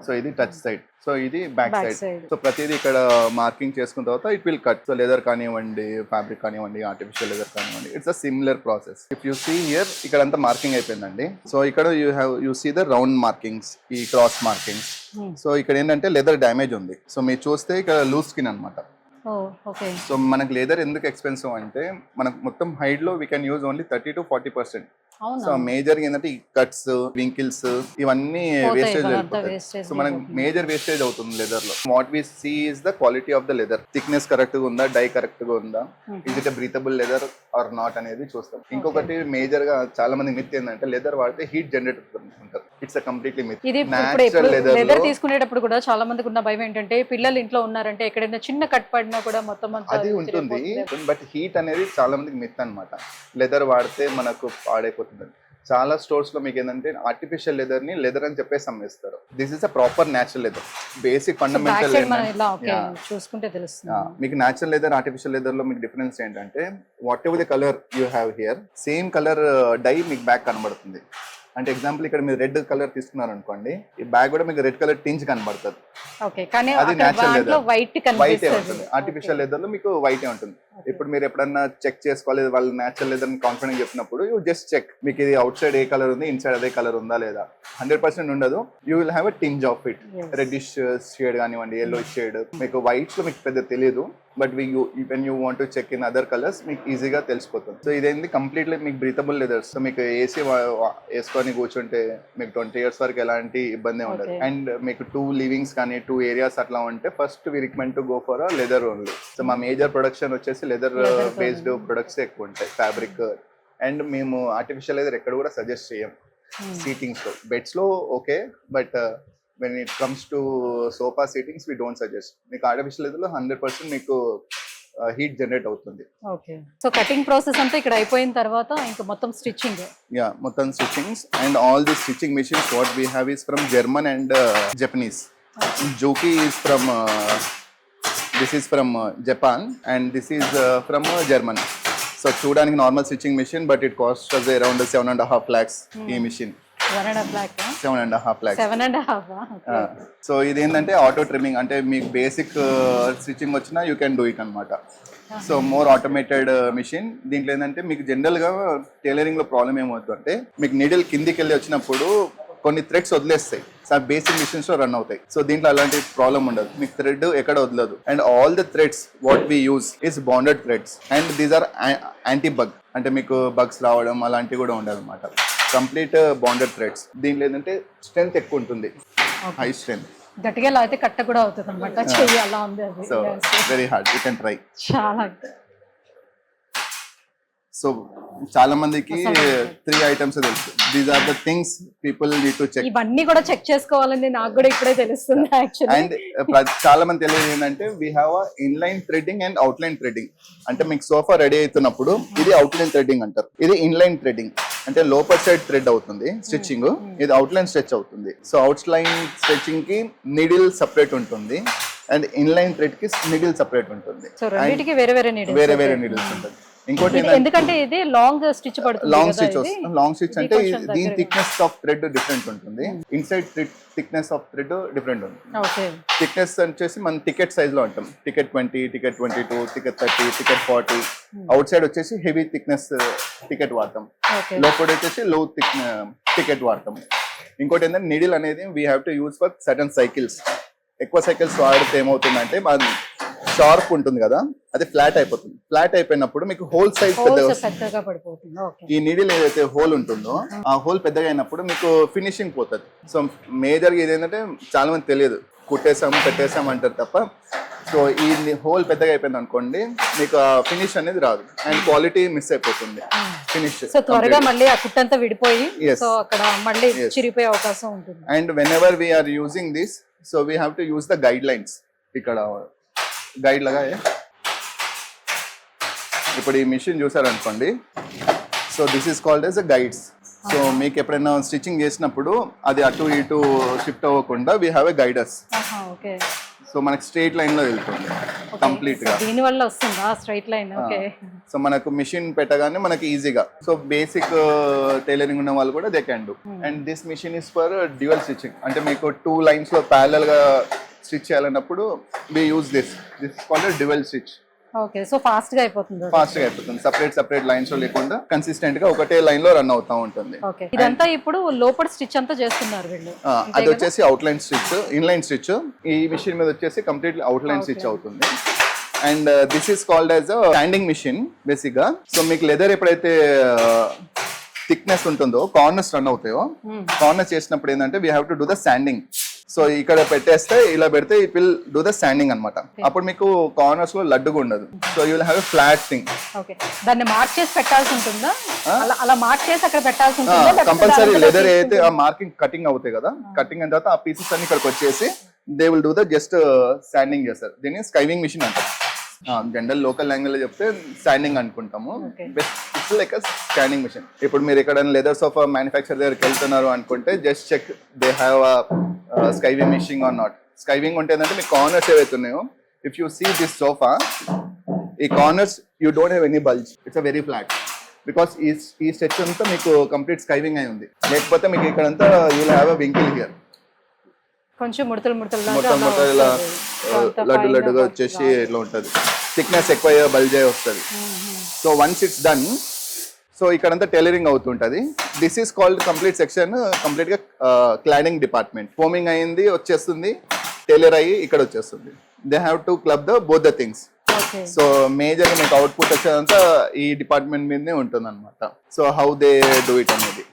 సో ఇది touch side. So ఇది back side. So ప్రతిదీ ఇక్కడ marking చేసుకున్న తర్వాత it will cut. So leather కానివ్వండి, ఫ్యాబ్రిక్ కానివ్వండి, ఆర్టిఫిషియల్ లెదర్ కానివ్వండి, it's a similar process. If you see here ఇక్కడ అంతా మార్కింగ్ అయిపోయిందండి. సో ఇక్కడ you see the round markings, ఈ క్రాస్ మార్కింగ్స్. సో ఇక్కడ ఏంటంటే లెదర్ డ్యామేజ్ ఉంది. సో మీరు చూస్తే ఇక్కడ లూజ్ స్కిన్ అనమాట. సో మనకు లెదర్ ఎందుకు ఎక్స్పెన్సివ్ అంటే మనకు మొత్తం హైట్ లో we can use only 30 to 40%. So major ఏంటంటే ఈ కట్స్ వింకిల్స్ ఇవన్నీ వేస్టేజ్ వెళ్ళిపోతాయి. సో మనకి మేజర్ వేస్టేజ్ అవుతుంది లెదర్ లో. What we see is the quality of the leather, thickness correct గా ఉందా, డై కరెక్ట్ గా ఉందా, is it breathable leather or not అనేది చూస్తాం. ఇంకొకటి మేజర్ గా చాలా మంది మిత్ ఏంటంటే లెదర్ వాడితే హీట్ జనరేట్ అవుతుంటారు. It's completely myth.
Natural leather తీసుకునేటప్పుడు కూడా చాలా మందికి ఉన్న భయం ఏంటంటే పిల్లలు ఇంట్లో ఉన్నారంటే ఎక్కడైనా చిన్న కట్ పడినా కూడా మొత్తం
అది ఉంటుంది. బట్ హీట్ అనేది చాలా మందికి మిత్ అన్నమాట. లెదర్ వాడితే మనకు పాడైపోతుంది. చాలా స్టోర్స్ లో మీకు ఏంటంటే ఆర్టిఫిషియల్ లెదర్ ని లెదర్ అని చెప్పేసి అమ్మేస్తారు. This is a proper natural leather. Basic fundamental
చూసుకుంటే తెలుస్తుంది.
మీకు న్యాచురల్ లెదర్ ఆర్టిఫిషియల్ లెదర్ లో మీకు డిఫరెన్స్ ఏంటంటే what ever the colour you have here same colour die మీకు బ్యాక్ కనబడుతుంది. అంటే ఎగ్జాంపుల్ ఇక్కడ మీరు రెడ్ కలర్ తీసుకున్నారు అనుకోండి, ఈ బ్యాగ్ కూడా మీకు రెడ్ కలర్ టింజ్ కనబడుతుంది. అది న్యాచురల్ లెదర్, వైట్ ఉంటుంది. ఆర్టిఫిషియల్ లెదర్ లో మీకు వైట్ ఉంటుంది. ఇప్పుడు మీరు ఎప్పుడన్నా చెక్ చేసుకోవాలి వాళ్ళు న్యాచురల్ లెదర్ కాన్ఫిడెంట్ చెప్పినప్పుడు యూ జస్ట్ చెక్, మీకు ఇది అవుట్ సైడ్ ఏ కలర్ ఉంది, ఇన్సైడ్ అదే కలర్ ఉందా లేదా. 100% ఉండదు. You will have a tinge of it, reddish shade కానివ్వండి, ఎల్లో షేడ్. మీకు వైట్స్ లో మీకు పెద్ద తెలియదు, but when you want to check in other colours మీకు ఈజీగా తెలిసిపోతుంది. సో ఇదేంటి కంప్లీట్లీ మీకు బ్రీతబుల్ లెదర్స్. సో మీకు ఏసీ వేసుకొని కూర్చుంటే మీకు 20 years వరకు ఎలాంటి ఇబ్బంది ఉండదు. అండ్ మీకు 2 లివింగ్స్ కానీ 2 ఏరియాస్ అట్లా ఉంటే first we recommend to go for a leather only. So మా మేజర్ ప్రొడక్షన్ వచ్చేసి లెదర్ బేస్డ్ ప్రొడక్ట్స్ ఎక్కువ ఉంటాయి, ఫ్యాబ్రిక్. అండ్ మేము ఆర్టిఫిషియల్ లెదర్ ఎక్కడ కూడా సజెస్ట్ చేయం. సీటింగ్స్ లో, బెడ్స్ లో okay, but when it comes to sofa seatings we don't suggest. మీకు ఆర్టిఫిషియల్ లెదర్ లో 100% మీకు హీట్ జనరేట్ అవుతుంది.
ఓకే. సో కటింగ్ ప్రాసెస్ అంతా ఇక్కడ అయిపోయిన తర్వాత ఇంకా మొత్తం స్టిచ్చింగ్.
యా, మొత్తం stitchings. And all the stitching machines what we have is from German and Japanese. Juki is from this is from Japan and this is from German. So చూడడానికి normal stitching machine, but it cost us around 7.5 lakhs ఈ machine. 7.5 lakhs. So ఇది ఏంటంటే auto trimming, అంటే మీకు basic stitching వచ్చినా you can do it అనమాట. So more automated machine. దీంట్లో ఏంటంటే మీకు జనరల్ గా టైలరింగ్ లో ప్రాబ్లం ఏమవుతుందంటే మీకు నీడిల్ కిందికి వెళ్ళి వచ్చినప్పుడు కొన్ని థ్రెడ్స్ వదిలేస్తాయి. సో బేసిక్ మిషన్స్ లో రన్ అవుతాయి. సో దీంట్లో అలాంటి ప్రాబ్లం ఉండదు, మీకు థ్రెడ్ ఎక్కడ వదలదు. And all the threads what we use is bonded threads. And these are anti bug, అంటే మీకు బగ్స్ రావడం అలాంటివి కూడా ఉండదు అనమాట. Complete bonded threads. దీంట్లో ఏంటంటే స్ట్రెంత్ ఎక్కువ ఉంటుంది, హై స్ట్రెంత్.
గట్టిగా లాగితే కట్ట కూడా అవుతుంది అనమాట. చెయ్యి అలా ఉంది అది.
So very hard, you can try.
చాలా.
సో చాలా మందికి 3 items తెలుసు. These are the things people need to check.
ఇవన్నీ కూడా చెక్ చేసుకోవాలని నాకు కూడా ఇప్పుడే తెలుస్తుంది యాక్చువల్లీ.
అండ్ చాలా మంది తెలియదు ఏంటంటే we have a inline threading and outline threading. అంటే మీకు సోఫా రెడీ అవుతున్నప్పుడు ఇది అవుట్లైన్ థ్రెడ్డింగ్ అంటారు, ఇది ఇన్లైన్ థ్రెడ్డింగ్. అంటే లోపర్ సైడ్ థ్రెడ్ అవుతుంది స్టిచ్చింగ్, ఇది అవుట్లైన్ స్ట్రెచ్ అవుతుంది. సో అవుట్లైన్ స్ట్రెచింగ్ కి నీడిల్ సెపరేట్ ఉంటుంది అండ్ ఇన్లైన్ థ్రెడ్ కి నీడిల్ సెపరేట్ ఉంటుంది.
సో రెండిటికి వేరే వేరే నీడిల్స్
ఉంటుంది. ఇంకోటి
ఎందుకంటే ఇది లాంగ్ స్టిచ్ పడుతుంది,
లాంగ్ స్టిచ్ వస్తుంది. లాంగ్ స్టిచ్ అంటే దీని థిక్నెస్ ఆఫ్ థ్రెడ్ డిఫరెంట్ ఉంటుంది, inside thickness of thread different ఉంటుంది. థిక్నెస్ వచ్చేసి మనం టికెట్ సైజ్ లో అంటాం. Ticket 20, ticket 22, ticket 30, ticket 40. Out side వచ్చేసి హెవీ థిక్నెస్ టికెట్ వాడతాం, లోపల వచ్చేసి లో టికెట్ వాడతాం. ఇంకోటి ఏంటంటే నీడిల్ అనేది we have to use for certain cycles. ఎక్కువ సైకిల్స్ వాడితే ఏమవుతుందంటే మన షార్ప్ ఉంటుంది కదా, అది ఫ్లాట్ అయిపోతుంది. ఫ్లాట్ అయిపోయినప్పుడు మీకు హోల్ సైజ్
పెద్దగా పడిపోతుంది.
ఈ నీడిల్ ఏదైతే హోల్ ఉంటుందో ఆ హోల్ పెద్దగా అయినప్పుడు మీకు ఫినిషింగ్ పోతుంది. సో మేజర్ గా ఇదేంటంటే చాలా మంది తెలియదు, కుట్టేసాము పెట్టేసాము అంటారు తప్ప. సో ఈ హోల్ పెద్దగా అయిపోయింది అనుకోండి, మీకు ఫినిష్ అనేది రాదు అండ్ క్వాలిటీ మిస్ అయిపోతుంది ఫినిష్.
సో త్వరగా మళ్ళీ ఆ కుట్టంతా విడిపోయి సో అక్కడ మళ్ళీ చిరిగిపోయే అవకాశం ఉంటుంది.
And whenever we are using this, so we have to use the guide lines. ఇక్కడ గైడ్ లాగా ఇప్పుడు ఈ మిషన్ చూసారనుకోండి, so this is called S guides. So మీకు ఎప్పుడైనా స్టిచ్చింగ్ చేసినప్పుడు అది అటు ఇటు షిఫ్ట్ అవ్వకుండా we have a guiders. So మనకి స్ట్రైట్ లైన్ లో వెళ్తుంది కంప్లీట్ గా.
దీని వల్ల వస్తుందా స్ట్రైట్ లైన్? ఓకే.
సో మనకు మిషన్ పెట్టగానే మనకి ఈజీగా, సో బేసిక్ టైలరింగ్ ఉన్న వాళ్ళు కూడా they can do. And this machine is for dual stitching. అంటే మీకు 2 lines లో ప్యారలల్ గా స్టిచ్ చేయాలన్నప్పుడు we use this is called dual stitch.
Okay. So fast గా అయిపోతుంది.
సెపరేట్ లైన్స్ లో లేకుండా కన్సిస్టెంట్ గా ఒకటే లైన్ లో రన్ అవుతా ఉంటుంది.
ఓకే. ఇదంతా ఇప్పుడు లోపల స్టిచ్ అంతా చేస్తున్నారు వీళ్ళు.
అది వచ్చేసి అవుట్లైన్ స్టిచ్, ఇన్లైన్ స్టిచ్. ఈ మిషన్ మీద వచ్చేసి కంప్లీట్లీ అవుట్లైన్ స్టిచ్ అవుతుంది. And this is called as a standing machine basic గా. సో మీకు లెదర్ ఎప్పుడైతే థిక్నెస్ ఉంటుందో కార్నర్స్ రన్ అవుతాయో, కార్నర్స్ చేసినప్పుడు ఏంటంటే we have to do the sanding. So ఇక్కడ పెట్టేస్తే ఇలా పెడితే it will do the standing అనమాట. అప్పుడు మీకు కార్నర్స్ లో లడ్డుగా ఉండదు. So you will have a flat thing.
Okay, దాన్ని మార్క్ చేసి పెట్టాల్సి ఉంటుందా? అలా మార్క్ చేసి అక్కడ పెట్టాల్సి ఉంటుందా?
కంపల్సరీ లెదర్ అయితే ఆ మార్కింగ్ కటింగ్ అవుతాయి కదా, కటింగ్ అయిన తర్వాత ఆ పీసెస్ అన్ని ఇక్కడికి వచ్చేసి they will do the just standing చేస్తారు. దీన్ని స్కైవింగ్ మిషన్ అంటారు. జనరల్ లోకల్ లాంగ్వేజ్ లో చెప్తే స్టాండింగ్ అనుకుంటాము. It's like standing machine. ఇప్పుడు మీరు ఎక్కడ లెదర్ సోఫా మ్యానుఫ్యాక్చర్ దగ్గరికి వెళ్తున్నారు అనుకుంటే just check they have skiving machine or not. Skiving ఉంటే ఏంటంటే మీకు కార్నర్స్ ఏవైతే ఉన్నాయో, if you see this sofa, ఈ corners you don't have any bulge, it's a very flat. Because ఈ స్ట్రెచ్ అంతా మీకు కంప్లీట్ స్కైవింగ్ అయి ఉంది. లేకపోతే మీకు ఇక్కడంతా you will have a wrinkle here,
కొంచెం ముడతలు
ఇలా లడ్డుగా వచ్చేసి ఇట్లా ఉంటుంది. థిక్నెస్ ఎక్కువ బల్జ్ అయ్యి వస్తుంది. So once it's done, so ఇక్కడంతా టైలరింగ్ అవుతుంటది. This is called complete section, complete గా క్లాడింగ్ డిపార్ట్మెంట్. ఫోమింగ్ అయింది వచ్చేస్తుంది, టైలర్ అయ్యి ఇక్కడ వచ్చేస్తుంది. They have to club the both the things. So major గా మీకు అవుట్పుట్ వచ్చేదంతా ఈ డిపార్ట్మెంట్ మీదనే ఉంటుంది అనమాట. So how they do it అనేది.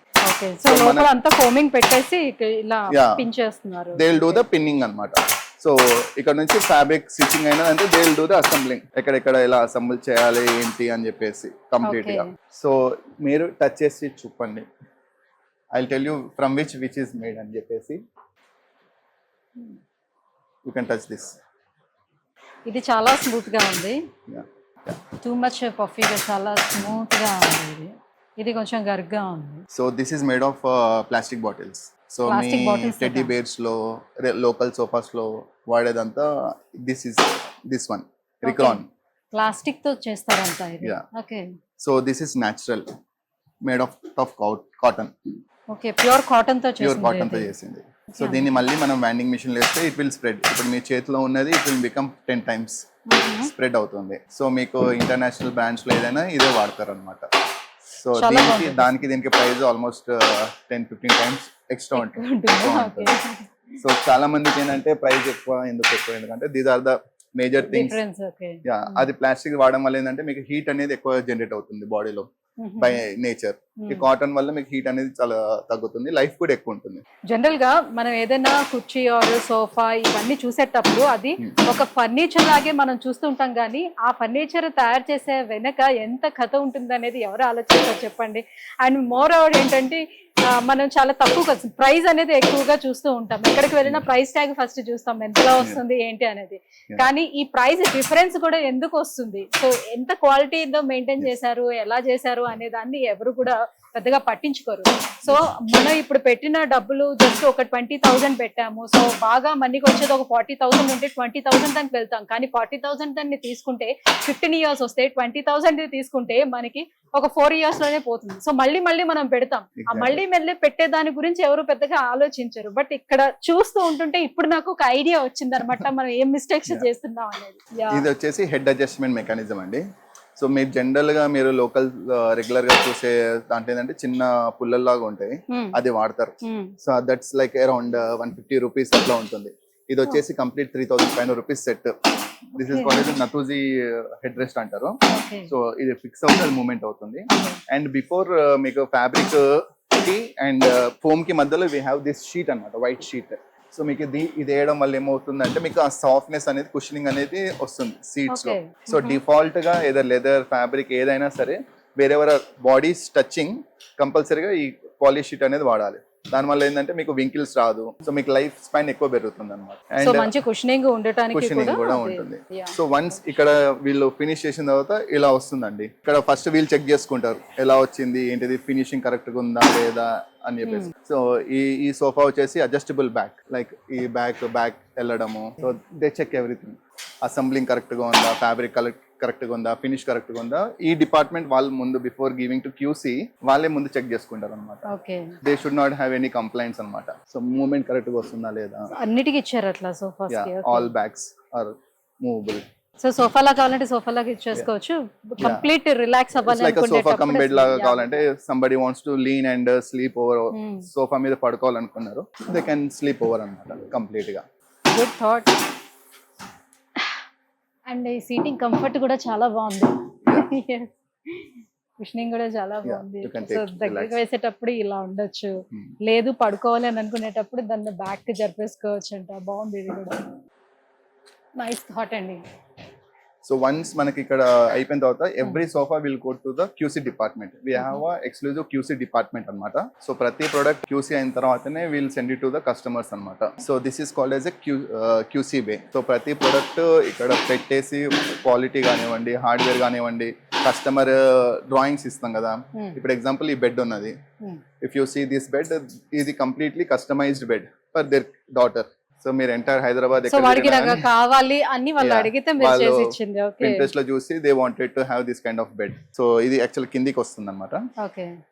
సో లోపల అంతా ఫోమింగ్ పెట్టేసి ఇలా పిన్ చేస్తున్నారు.
They will do the pinning అన్నమాట. సో ఇక్కడ నుంచి ఫ్యాబ్రిక్ స్టిచింగ్ అయినా అంటే they will do the assembling. ఎక్కడెక్కడ ఇలా అసెంబుల్ చేయాలి ఏంటి అని చెప్పేసి కంప్లీట్ గా. సో మీరు టచ్ చేసి చూపండి, I will tell you from which is made అని చెప్పేసి. You can touch this.
ఇది చాలా స్మూత్ గా ఉంది, టూ మచ్ పఫీగా, చాలా స్మూత్ గా ఉంది. ఇది కొంచెం గరుగ్గా ఉంది.
So this is made of plastic bottles. So me teddy bears లో, లోకల్ సోఫాస్ లో వాడేదంతా దిస్ వన్ రిక్రాన్
ప్లాస్టిక్ తో చేస్తారంతా ఇది. Okay.
So this is natural, made of tough cotton.
Okay, pure cotton తో
చేసింది. సో దీన్ని మళ్ళీ మనం వ్యాండింగ్ మిషన్ వేస్తే ఇట్ విల్ స్ప్రెడ్. ఇప్పుడు మీ చేతిలో ఉన్నది it will become 10 times spread అవుతుంది. సో మీకు ఇంటర్నేషనల్ బ్రాండ్స్ లో ఏదైనా ఇదే వాడతారు అనమాట. సో దీనికి ప్రైస్ ఆల్మోస్ట్ 10-15 times ఎక్స్ట్రా ఉంటుంది. సో చాలా మందికి ఏంటంటే ప్రైస్ ఎక్కువ ఎందుకంటే these are the major things. అది ప్లాస్టిక్ వాడడం వల్ల ఏంటంటే మీకు హీట్ అనేది ఎక్కువ జనరేట్ అవుతుంది బాడీలో బై నేచర్. ఈ కాటన్ వల్ల మీకు హీట్ అనేది చాలా తగ్గుతుంది, లైఫ్ కూడా ఎక్కువ ఉంటుంది.
జనరల్ గా మనం ఏదైనా కుర్చీ ఆర్ సోఫా ఇవన్నీ చూసేటప్పుడు అది ఒక ఫర్నిచర్ లాగే మనం చూస్తూ ఉంటాం, కానీ ఆ ఫర్నిచర్ తయారు చేసే వెనక ఎంత కథ ఉంటుంది అనేది ఎవరు ఆలోచిస్తారు చెప్పండి. అండ్ మోర్ ఓవర్ ఏంటంటే మనం చాలా తక్కువ ప్రైస్ అనేది ఎక్కువగా చూస్తూ ఉంటాం. ఎక్కడికి వెళ్ళినా ప్రైస్ ట్యాగ్ ఫస్ట్ చూస్తాం, ఎంతలా వస్తుంది ఏంటి అనేది. కానీ ఈ ప్రైస్ డిఫరెన్స్ కూడా ఎందుకు వస్తుంది, సో ఎంత క్వాలిటీతో మెయింటైన్ చేశారు, ఎలా చేశారు అనే దాన్ని ఎవరు కూడా పెద్దగా పట్టించుకోరు. సో మనం ఇప్పుడు పెట్టిన డబ్బులు జస్ట్ ఒక 20,000 పెట్టాము, సో బాగా మనకి వచ్చేది ఒక 40,000 ఉంటే 20,000 దానికి వెళ్తాం. కానీ 40,000 దాన్ని తీసుకుంటే 15 years వస్తే 20,000 తీసుకుంటే మనకి ఒక 4 years లోనే పోతుంది. సో మళ్ళీ మనం పెడతాం. ఆ మళ్ళీ పెట్టే దాని గురించి ఎవరు పెద్దగా ఆలోచించరు. బట్ ఇక్కడ చూస్తూ ఉంటుంటే ఇప్పుడు నాకు ఒక ఐడియా వచ్చింది అనమాట, మనం ఏం మిస్టేక్స్ చేస్తున్నాం అనేది.
ఇది వచ్చేసి హెడ్ అడ్జస్ట్మెంట్ మెకానిజం అండి. సో మీరు జనరల్ గా మీరు లోకల్ రెగ్యులర్ గా చూసే దాంట్లో ఏంటంటే చిన్న పుల్లల్లాగా ఉంటాయి, అది వాడతారు. So that's like around 150 rupees అట్లా ఉంటుంది. ఇది వచ్చేసి complete 3,500 rupees set. This is called నతూజీ హెడ్ రెస్ట్ అంటారు. సో ఇది ఫిక్స్ అవుతుంది, మూవ్మెంట్ అవుతుంది. అండ్ బిఫోర్ మీకు ఫ్యాబ్రిక్ కి అండ్ ఫోమ్ కి మధ్యలో వీ హ్యావ్ దిస్ షీట్ అన్నమాట, వైట్ షీట్. సో మీకు ఇది వేయడం వల్ల ఏమవుతుందంటే మీకు ఆ సాఫ్ట్నెస్ అనేది, కుషనింగ్ అనేది వస్తుంది సీట్స్ లో. సో డిఫాల్ట్ గా ఏదో లెదర్ ఫ్యాబ్రిక్ ఏదైనా సరే వేరెవర్ బాడీస్ టచింగ్ కంపల్సరీగా ఈ పాలిష్ షీట్ అనేది వాడాలి. దానివల్ల ఏంటంటే మీకు వింకిల్స్ రాదు, సో మీకు లైఫ్ స్పాన్ ఎక్కువ పెరుగుతుంది అనమాట. అండ్ కుషనింగ్ కూడా ఉంటుంది. సో వన్స్ ఇక్కడ వీళ్ళు ఫినిష్ చేసిన తర్వాత ఇలా వస్తుందండి. ఇక్కడ ఫస్ట్ వీళ్ళు చెక్ చేసుకుంటారు ఎలా వచ్చింది ఏంటిది, ఫినిషింగ్ కరెక్ట్ గా ఉందా లేదా అని చెప్పేసి. సో ఈ సోఫా వచ్చేసి అడ్జస్టబుల్ బ్యాక్, లైక్ ఈ బ్యాక్ వెళ్ళడము. So they check everything, assembling correct గా ఉందా, ఫ్యాబ్రిక్ కరెక్ట్ గా ఉందా, ఫినిష్ కరెక్ట్ గా ఉందా. ఈ డిపార్ట్మెంట్ వాళ్ళు ముందు బిఫోర్ గివింగ్ టు క్యూసీ వాళ్ళే ముందు చెక్ చేసుకుంటారు అనమాట. They should not have any complaints అనమాట. సో మూవ్మెంట్ కరెక్ట్ గా వస్తుందా లేదా అన్నిటికీ ఇచ్చారు అట్లా. Sofas all backs are movable. So సోఫాలా కావాలంటే సోఫాలాగా ఇచ్చేసుకోవచ్చు, కంప్లీట్ రిలాక్స్ అవ్వాలి అనుకుంటే సోఫా కమ్ బెడ్ లాగా కావాలంటే somebody wants to lean and sleep over, sofa మీద పడుకోవాలనుకున్నారు దే కెన్ స్లీప్ ఓవర్ అన్నమాట కంప్లీట్ గా. Good thought. అండ్ ఈ సీటింగ్ కంఫర్ట్ కూడా చాలా బాగుంది.
కుషనింగ్ కూడా చాలా
Yeah,
బాగుంది.
you can
సో
take
దగ్గరికి
relax.
వేసేటప్పుడు ఇలా ఉండొచ్చు,
Hmm.
లేదు పడుకోవాలి అని అనుకునేటప్పుడు దాన్ని బ్యాక్ కి జరిపేసుకోవచ్చు అంట. బాగుంది ఇది కూడా. నైస్ థాట్ అండి.
సో వన్స్ మనకి ఇక్కడ అయిపోయిన తర్వాత every sofa will go to the QC department. We have exclusive QC department అనమాట. సో ప్రతి ప్రోడక్ట్ క్యూసీ అయిన తర్వాతనే will send it to the customers అనమాట. So this is called as a QC way. So ప్రతి product ఇక్కడ పెట్టేసి quality కానివ్వండి, hardware కానివ్వండి, కస్టమర్ డ్రాయింగ్స్ ఇస్తాం కదా. ఇప్పుడు ఎగ్జాంపుల్ ఈ బెడ్ ఉన్నది. If you see this bed, ఇది completely customized bed for their daughter. So మీరు ఎంటైర్ హైదరాబాద్
సో వాడికి ఇలాగా కావాలి అని వాళ్ళు అడిగితే మీరు చేసి ఇచ్చింది. ఓకే,
ఇంట్రెస్ట్ లో చూసి they wanted to have this kind of bed. So ఇది యాక్చువల్ కిందికి వస్తుంది అనమాట.
ఓకే,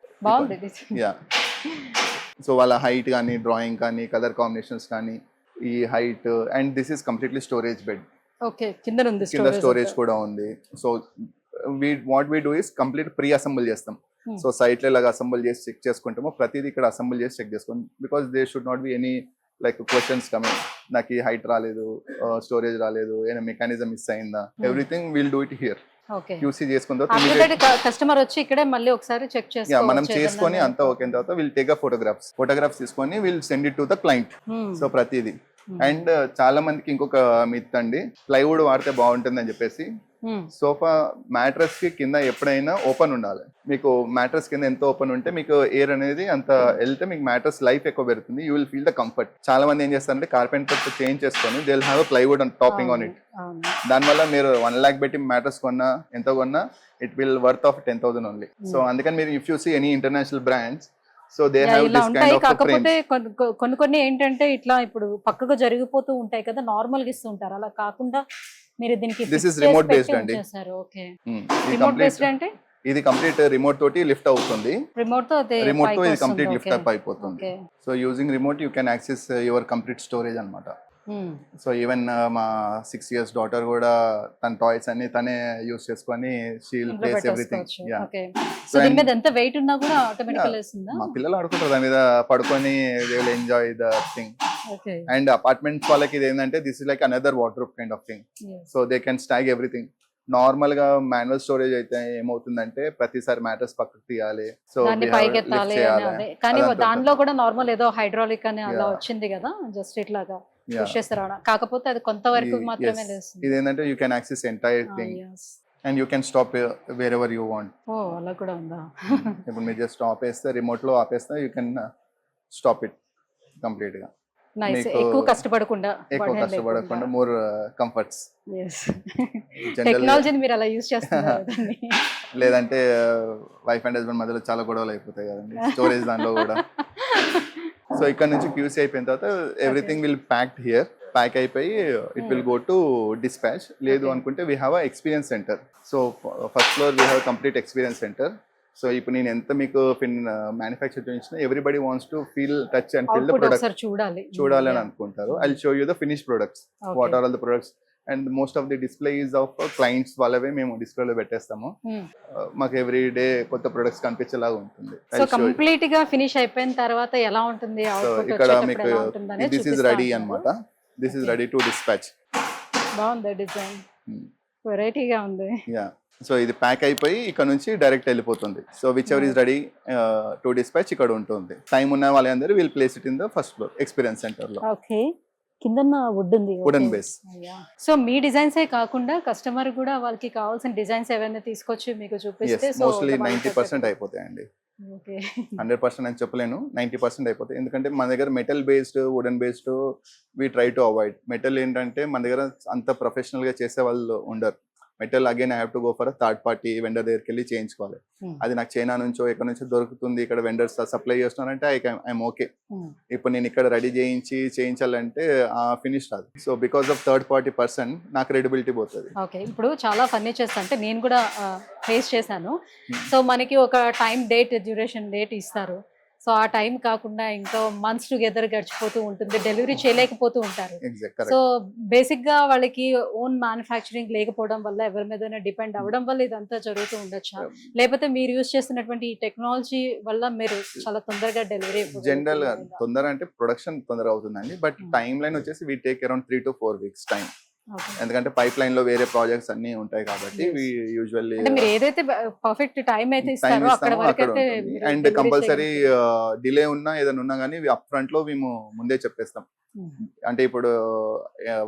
బాగుంది.
యా, సో వాళ్ళ హైట్ కానీ, డ్రాయింగ్ కానీ, కలర్ కాంబినేషన్స్ కానీ, ఈ height and this is completely storage bed.
Okay, కింద ఉంది
కింద స్టోరేజ్ కూడా ఉంది. So what we do is complete pre assemble చేస్తాం. సో సైట్ లో ఇలాగా అసెంబుల్ చేసి చెక్ చేసుకుంటాము. ప్రతిదీ ఇక్కడ అసెంబుల్ చేసి చెక్ చేసుకుంటాం. Because they should not be any like questions coming, నాకు ఈ హైట్ రాలేదు, స్టోరేజ్ రాలేదు, ఏమైనా మెకానిజం మిస్ అయిందా, everything will do it here.
Okay,
QC చేసుకున్న తర్వాత
కస్టమర్ వచ్చి ఇక్కడే మళ్ళీ ఒకసారి చెక్ చేసుకోవచ్చు.
మనం చేసుకొని అంతా ఓకే తర్వాత విల్ టేక్ ఫోటోగ్రాఫ్స్ తీసుకొని will send it to the client. So ప్రతిదీ. అండ్ చాలా మందికి ఇంకొక మిత్ అండి, ప్లైవుడ్ వాడితే బాగుంటుంది అని చెప్పేసి. సోఫా మ్యాట్రస్ కి కింద ఎప్పుడైనా ఓపెన్ ఉండాలి. మీకు మ్యాట్రస్ కింద ఎంత ఓపెన్ ఉంటే మీకు ఎయిర్ అనేది అంత వెళ్తే మీకు మ్యాట్రస్ లైఫ్ ఎక్కువ పెరుగుతుంది. You will feel the comfort. చాలా మంది ఏం చేస్తారంటే కార్పెంటర్ చేంజ్ చేసుకొని they will have plywood and topping on it. దానివల్ల మీరు 1 lakh పెట్టి మ్యాట్రస్ కొన్నా, ఎంత కొన్నా, it will worth of 10,000 only. So అందుకని మీరు if you see any international brands, so they have this kind of
కాకపోతే కొన్ని ఏంటంటే ఇట్లా ఇప్పుడు పక్కకు జరిగిపోతూ ఉంటాయి కదా, నార్మల్ గా ఇస్తుంటారు. అలా కాకుండా మీరు దీనికి
దిస్ ఇస్ రిమోట్ బేస్డ్ అండి.
ఓకే, రిమోట్ బేస్డ్ అంటే
ఇది కంప్లీట్ రిమోట్ తోటి లిఫ్ట్ అవుతుంది.
రిమోట్ తో
ఇది కంప్లీట్ లిఫ్ట్ అప్ అయిపోతుంది. So using remote you can access your complete storage అన్నమాట. సో ఈవెన్ మా 6 years డాటర్ కూడా తన టాయ్స్ అన్ని తనే యూస్ చేసుకొని she will place everything.
So దీని మీద ఎంత వెయిట్ ఉన్నా కూడా ఆటోమేటికల్లీ వస్తుందా?
మా పిల్లలు ఆడుకుంటారు దాని మీద పడుకొని, they will enjoy the thing. And apartments వాళ్ళకి ఇది ఏంటంటే this is like another wardrobe kind of thing. So they can stack everything. Normal గా మాన్యువల్ స్టోరేజ్ అయితే ఏమవుతుందంటే ప్రతిసారి మ్యాటర్స్ పక్కకు తీయాలి, సో
పైకి ఎత్తాలి. కానీ దానిలో కూడా నార్మల్ ఏదో హైడ్రాలిక్ అని అలా వచ్చింది కదా, జస్ట్ ఇట్లాగా పుష్ చేస్తారు. కాకపోతే అది కొంతవరకు మాత్రమే లేస్తుంది.
ఇదేంటంటే you can access entire thing and you can stop wherever you want.
ఓ, అలా కూడా ఉందా?
ఇప్పుడు మీరు జస్ట్ ఆపేస్తే, రిమోట్ లో ఆపేస్తే you can stop it complete గా.
నైస్, ఎక్కువ కష్టపడకుండా
మోర్ కంఫర్ట్స్.
టెక్నాలజీని మీరు అలా యూస్ చేస్తున్నారు.
లేదంటే వైఫ్ అండ్ హస్బెండ్ మధ్యలో చాలా గొడవలు అయిపోతాయి కదండి స్టోరేజ్ దానిలో కూడా. సో ఇక్కడ నుంచి క్యూసీ అయిపోయిన తర్వాత everything will packed here. Pack అయిపోయి it will go to dispatch. లేదు అనుకుంటే we have experience center. So first floor we have complete experience center. So ఇప్పుడు నేను ఎంత మీకు మ్యానుఫ్యాక్చర్ చూపించిన everybody wants to feel touch and feel the product, చూడాలి అని అనుకుంటారు. I will show you the finish products, what are all the products. And most of the display is of clients వాళ్ళవే మేము డిస్ప్లేలో పెట్టేస్తాము. మాకు ఎవ్రీ డే కొత్త products కనిపించేలాగా ఉంటుంది.
So complete గా ఫినిష్ అయిపోయిన తర్వాత ఎలా ఉంటుంది?
ఇక్కడ మీకు దిస్ ఇస్ రెడీ అన్నమాట. This is ready to dispatch.
బాగుంది డిజైన్, వెరైటీగా ఉంది.
యా, సో ఇది ప్యాక్ అయిపోయి ఇక్కడ నుంచి డైరెక్ట్ వెళ్ళిపోతుంది. So which ever is ready to dispatch ఇక్కడ ఉంటుంది. టైం ఉన్న వాళ్ళందరూ will place it in the first floor experience centre లో.
ఓకే, కింద వుడ్ ఉంది,
వుడెన్ బేస్.
సో మీ డిజైన్స్ ఏ కాకుండా కస్టమర్ కూడా వాళ్ళకి కావాల్సిన డిజైన్స్ ఏవైనా తీసుకొచ్చి మీకు చూపిస్తే
మోస్ట్లీ 90% అయిపోతాయండి. 100% అని చెప్పలేను, 90% అయిపోతాయి. ఎందుకంటే మన దగ్గర metal based, wooden based we try to avoid. Metal ఏంటంటే మన దగ్గర అంత ప్రొఫెషనల్ గా చేసే వాళ్ళు ఉండరు. Metal again I have to go for third party vendor దగ్గరికి వెళ్ళి చేయించుకోవాలి. అది నాకు చైనా నుంచో ఎక్కడ నుంచో దొరుకుతుంది, ఇక్కడ వెండర్స్ సప్లై చేస్తున్నారంటే ఐఎమ్ ఓకే. ఇప్పుడు నేను ఇక్కడ రెడీ చేయించాలంటే ఆ ఫినిష్ రాదు. So because of third party person నాకు క్రెడిబిలిటీ పోతుంది.
ఓకే, ఇప్పుడు చాలా ఫర్నిచర్స్ అంటే నేను కూడా ఫేస్ చేశాను. సో మనకి ఒక టైం డేట్, డ్యూరేషన్ డేట్ ఇస్తారు. సో ఆ టైం కాకుండా ఇంకా మంత్స్ టుగెదర్ గడిచిపోతూ ఉంటుంది, డెలివరీ చేయలేకపోతూ ఉంటారు. సో బేసిక్ గా వాళ్ళకి ఓన్ మ్యానుఫ్యాక్చరింగ్ లేకపోవడం వల్ల, ఎవరి మీద డిపెండ్ అవ్వడం వల్ల ఇదంతా జరుగుతూ ఉండొచ్చా? లేకపోతే మీరు యూజ్ చేస్తున్నటువంటి ఈ టెక్నాలజీ వల్ల మీరు చాలా తొందరగా డెలివరీ?
జనరల్ గా తొందర అంటే ప్రొడక్షన్ తొందర అవుతుందండి, బట్ టైం లైన్ వచ్చేసి we take around 3 to 4 weeks time. ఎందుకంటే పైప్ లైన్ లో వేరే ప్రాజెక్ట్స్ అన్ని ఉంటాయి కాబట్టి
Yes.
యూజువల్లీ
అంటే మీరు ఏదైతే పర్ఫెక్ట్ టైం అయితే
టైం
ఇస్తారో అక్కడ
ఇస్తామో
వరకు
అక్కడ
అయితే
ఉంటుంది.
మీరు
అండ్
delivery
కంపల్సరీ
చేయగలుగుతారు.
డిలే ఉన్నా ఏదైనా ఉన్నా కానీ అప్ ఫ్రంట్ లో మేము ముందే చెప్పేస్తాం. అంటే ఇప్పుడు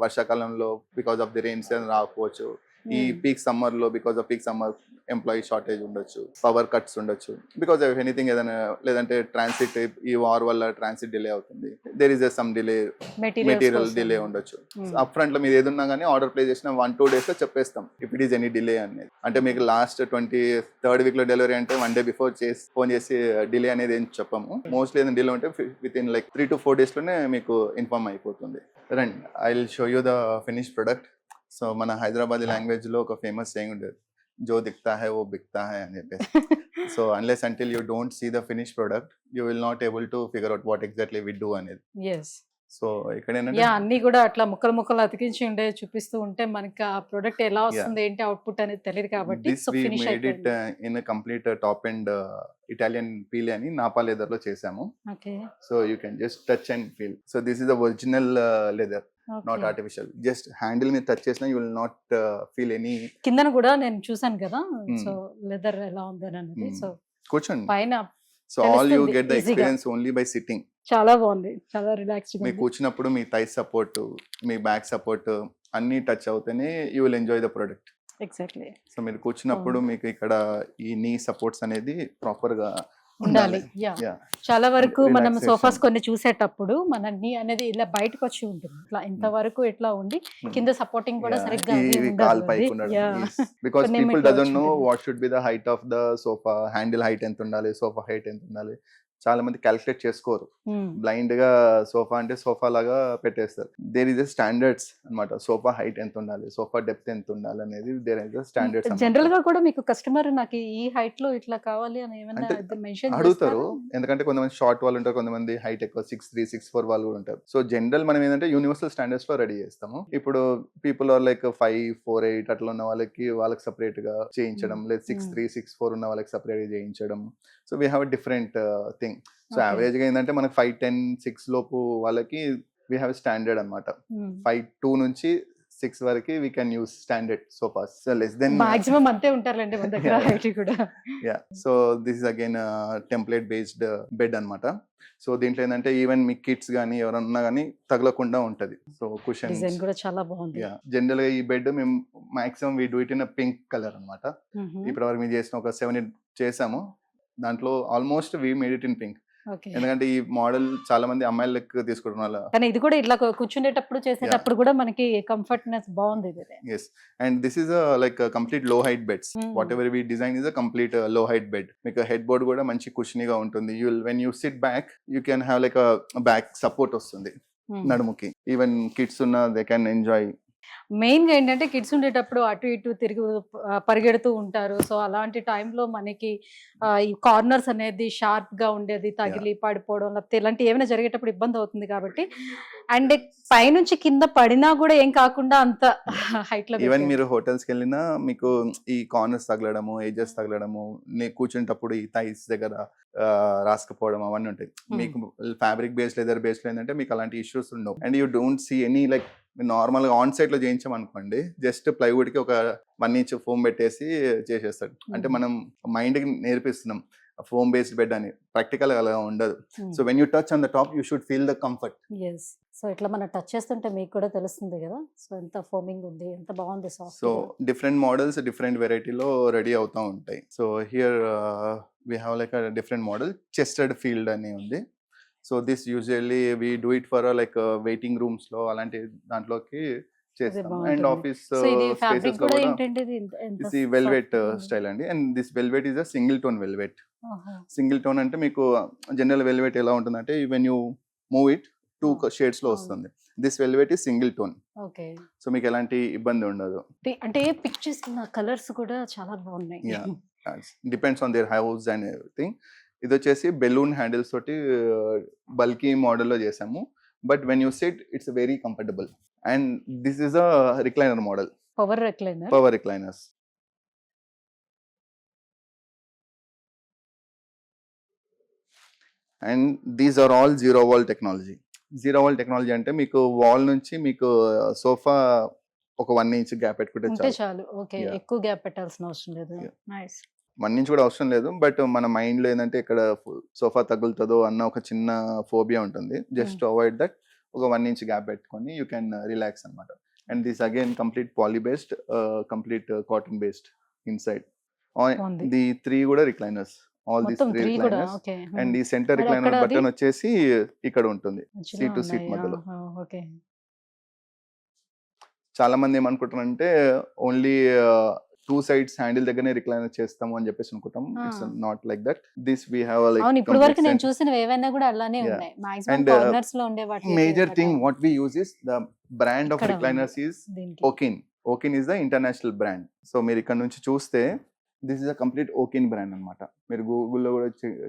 వర్షాకాలంలో బికాస్ ఆఫ్ ది రెయిన్స్ రాకపోవచ్చు, ఈ పీక్ సమ్మర్ లో because of peak summer employee shortage ఉండొచ్చు, పవర్ కట్స్ ఉండొచ్చు, బికాస్ ఆఫ్ ఎనీథింగ్ ఏదైనా, లేదంటే ట్రాన్సిట్ ఈ వార్ వల్ల ట్రాన్సిట్ డిలే అవుతుంది, there is some delay, material delay ఉండొచ్చు. అప్ ఫ్రంట్ లో మీరు ఏదున్నా కానీ ఆర్డర్ ప్లేస్ చేసిన 1-2 days లో చెప్పేస్తాం if it is any delay అనేది. అంటే మీకు లాస్ట్ 23rd week లో డెలివరీ అంటే 1 day బిఫోర్ ఫోన్ చేసి డిలే అనేది ఏం చెప్పము. మోస్ట్లీ ఏదైనా డిలే ఉంటే with in like 3 to 4 days లోనే మీకు ఇన్ఫార్మ్ అయిపోతుంది. రండి, I will show you the finish product. So మన హైదరాబాదీ లాంగ్వేజ్ లో ఒక ఫేమస్ సేయింగ్ ఉండేది, జో దిక్తా హై ఓ బిక్తా హై అని చెప్పేసి. So unless until you don't see the finish product you will not able to figure out what exactly we do అనేది.
Yes.
So ఇక్కడ ఏంటంటే
యా అన్ని కూడా అట్లా ముక్కలు అతికించి ఉండే చూపిస్తూ ఉంటే మనకి ఆ ప్రొడక్ట్ ఎలా వస్తుంది ఏంటి అవుట్పుట్ అనేది తెలియదు కాబట్టి
this
so
we
finish
made it in complete top and Italian peel అని నాపా లెదర్ లో చేసాము.
Okay
so you can just touch and feel. So this is the original leather, not artificial. Just handle మీద touch చేసినా you will not feel any.
కిందన కూడా నేను చూసాను కదా సో లెదర్ ఎలా ఉంది అనేది. సో
కూర్చోండి.
పైన
సో ఆల్ యూ
తెలుస్తుంది
గెట్ ద
easy గా.
Experience only by sitting.
చాలా బాగుంది, చాలా రిలాక్స్డ్
మీకు కూర్చున్నప్పుడు మీ థై సపోర్ట్, మీ బ్యాక్ సపోర్ట్ అన్ని టచ్ అవుతేనే you will enjoy the product.
Exactly
so మీరు కూర్చున్నప్పుడు మీకు ఇక్కడ ఈ నీ సపోర్ట్స్ అనేది ప్రాపర్ గా
ఉండాలి.
ఉండాలి.
యా చాలా వరకు మనం
Relaxation.
సోఫాస్ కొన్ని చూసేటప్పుడు మన నీ అనేది ఇలా బయటకు వచ్చి ఉంటుంది, ఇట్లా ఇంతవరకు ఇట్లా ఉండి కింద సపోర్టింగ్ కూడా సరిగ్గా అది
ఇవి
ఉండదు
కాల్
అది.
పైకి ఉండడం.
Yeah.
బికాస్
కొన్ని
పీపుల్
ఏమిట్లో
డజంట్ నో
వచ్చింటుంది.
What should be the height of the sofa, handle height ఎంత ఉండాలి, సోఫా హైట్ ఎంత ఉండాలి. చాలా మంది క్యాలిక్యులేట్ చేసుకోరు,
Hmm.
బ్లైండ్ గా సోఫా అంటే సోఫా లాగా పెట్టేస్తారు. దేర్ ఇస్ స్టాండర్డ్స్ అన్నమాట. సోఫా హైట్ ఎంత ఉండాలి, సోఫా డెప్త్ ఎంత ఉండాలి అనేది దేర్ ఇస్ స్టాండర్డ్స్.
జనరల్ గా కూడా మీకు కస్టమర్ నాకు ఈ హైట్ లో ఇట్లా కావాలి అని ఏమైనా
అంటే
మెన్షన్
అడుగుతారు, ఎందుకంటే కొంతమంది షార్ట్ వాళ్ళు ఉంటారు, కొంతమంది హైట్ ఎక్కువ 6'3", 6'4" వాళ్ళు కూడా ఉంటారు. సో జనరల్ మనం ఏంటంటే యూనివర్సల్ స్టాండర్డ్స్ లో రెడీ చేస్తాము. ఇప్పుడు పీపుల్ ఆర్ లైక్ 5'4'8" అట్లా ఉన్న వాళ్ళకి సపరేట్ గా చేయించడం, లేదా 6'3", 6'4" ఉన్న వాళ్ళకి సపరేట్ గా చేయించడం. So we have different thing. So
Okay.
Average గా ఏంటంటే మనకి 5'10", 6 లోపు వాళ్ళకి వీ హ్యావ్ స్టాండర్డ్ అనమాట. 5'2" నుంచి 6 వరకు we can use standard sofas. So less than
maximum అంతే ఉంటారులేండి మన దగ్గర
Yeah.
హైట్ కూడా.
Yeah. So this is again template based bed అన్నమాట. సో దీంట్లో ఏంటంటే ఈవెన్ మీ కిడ్స్ కానీ ఎవరైనా ఉన్నా కానీ తగలకుండా ఉంటది. సో కుషన్
డిజైన్ కూడా చాలా బాగుంది.
జనరల్ గా ఈ బెడ్ మేము maximum we do it in pink colour అనమాట. ఇప్పటి వరకు మేము చేసిన ఒక 7 చేసాము, దాంట్లో almost we made it in pink.
Okay
ఎందుకంటే ఈ మోడల్ చాలా మంది అమ్మాయిలకు తీసుకోవడం వల్ల.
కానీ ఇది కూడా ఇట్లా కూర్చునేటప్పుడు చేసేటప్పుడు కూడా మనకి కంఫర్ట్నెస్ బాగుంది ఇది.
Yes, and this is a like a complete low height beds. Whatever we design is a complete low height bed. మీకు headboard కూడా మంచి cushiony గా ఉంటుంది. When you sit back, you can have like a back support వస్తుంది నడుముకి. Even kids ఉన్న they can enjoy.
Main గా ఏంటంటే కిడ్స్ ఉండేటప్పుడు అటు ఇటు తిరిగి పరిగెడుతూ ఉంటారు. సో అలాంటి టైంలో మనకి ఈ కార్నర్స్ అనేది షార్ప్ గా ఉండేది తగిలి పడిపోవడం లేకపోతే ఇలాంటి ఏమైనా జరిగేటప్పుడు ఇబ్బంది అవుతుంది కాబట్టి, అండ్ పైనుంచి కింద పడినా కూడా ఏం కాకుండా అంత హైట్ లో
ఈవెన్ మీరు హోటల్స్కి వెళ్ళినా మీకు ఈ కార్నర్స్ తగలడము, ఏజెస్ తగలడము, కూర్చునేటప్పుడు ఈ థైస్ దగ్గర రాసుకుపోవడం అవన్నీ ఉంటాయి. మీకు ఫ్యాబ్రిక్ బేస్డ్ లెదర్ బేస్డ్ ఏంటంటే మీకు అలాంటి ఇష్యూస్ ఉండవు. And you don't see any like normal గా ఆన్ సైట్ లో చేయించామనుకోండి, జస్ట్ ప్లైవుడ్ కి ఒక 1 inch ఫోమ్ పెట్టేసి చేసేస్తాడు. అంటే మనం మైండ్ కి నేర్పిస్తున్నాం ఫోమ్ బేస్డ్ బెడ్ అని. ప్రాక్టికల్ అలా ఉండదు. So when you touch on the top you should feel the comfort.
So ఇట్లా మనం టచ్ చేస్తుంటే మీకు కూడా తెలుస్తుంది కదా, సో ఎంత ఫోమింగ్ ఉంది, ఎంత బాగుంది soft.
So different models different వెరైటీలో రెడీ అవుతూ ఉంటాయి. So here we have like different model chesterfield అని ఉంది. So this usually we do it for like waiting rooms లో అలాంటి దాంట్లోకి చేస్తాం. అండ్ ఆఫీస్ స్పేసెస్ లో కూడా వెల్వెట్ స్టైల్ అండి. And this velvet is a single tone velvet. Single tone అంటే మీకు జనరల్ వెల్వెట్ ఎలా ఉంటుందంటే when you move it 2 shades లో వస్తుంది. This velvet is single tone.
Okay.
So మీకు ఎలాంటి ఇబ్బంది ఉండదు.
అంటే పిక్చర్స్ కలర్స్ కూడా చాలా బాగున్నాయి.
Depends on their house and everything. ఇది వచ్చేసి బెలూన్ హ్యాండిల్స్ తోటి బల్కీ మోడల్లో చేసాము. But when you sit it's very comfortable. And this is a recliner model.
Power recliner.
Power recliners. And these are all zero wall technology. Zero wall technology అంటే మీకు wall నుంచి మీకు sofa ఒక 1 inch gap పెట్టుకుంటే
ఉంటే
చాలు.
చాలు. Okay.
Yeah.
ఎక్కువ గ్యాప్ పెట్టాల్సిన అవసరం లేదు.
Yeah.
నైస్.
1 ఇంచ్ కూడా అవసరం లేదు. బట్ మన మైండ్‌లో ఏందంటే ఇక్కడ సోఫా తగులుతదో అన్న ఒక చిన్న ఫోబియా ఉంటుంది. జస్ట్ టు అవాయిడ్ దట్ ఒక 1 ఇంచ్ గ్యాప్ పెట్టుకొని యూ కెన్ రిలాక్స్ అన్నమాట. And this again complete poly based, complete cotton based inside.
బాగుంది.
ది 3 కూడా రిక్లైనర్స్. ఆల్ దిస్
మొత్తం
3
3 కూడా.
రిక్లైనర్స్.
ఓకే.
అండ్ ఈ సెంటర్
మరి
రిక్లైనర్
అక్కడ అది
బటన్ వచ్చేసి ఇక్కడ ఉంటుంది.
మధ్యలో
సీట్ టు సీట్
ఉన్నాయి.
మధ్యలో.
ఆహా! ఓకే.
చాలా మంది ఏమనుకుంటారంటే ఓన్లీ 2 సైడ్స్ హ్యాండిల్ దగ్గరనే రిక్లైనర్ చేస్తాము అని చెప్పేసి అనుకుంటాం.
ఆ!
It's not like that. This we have like
అవును. ఇప్పటి
కంప్లీట్
వరకు నేను
సెంటర్.
చూసినవి ఏవైనా కూడా అలానే
Yeah.
ఉన్నాయి. మాక్సిమం
And
కార్నర్స్ లో ఉండే వాటికి
major thing what we use is the brand of
ఇక్కడ ఉంది
recliners is
దీనికి.
Okin. Okin is the international brand. So మీరు ఇక్కడ నుంచి చూస్తే this is a complete Okin brand అన్నమాట. మీరు గూగుల్లో కూడా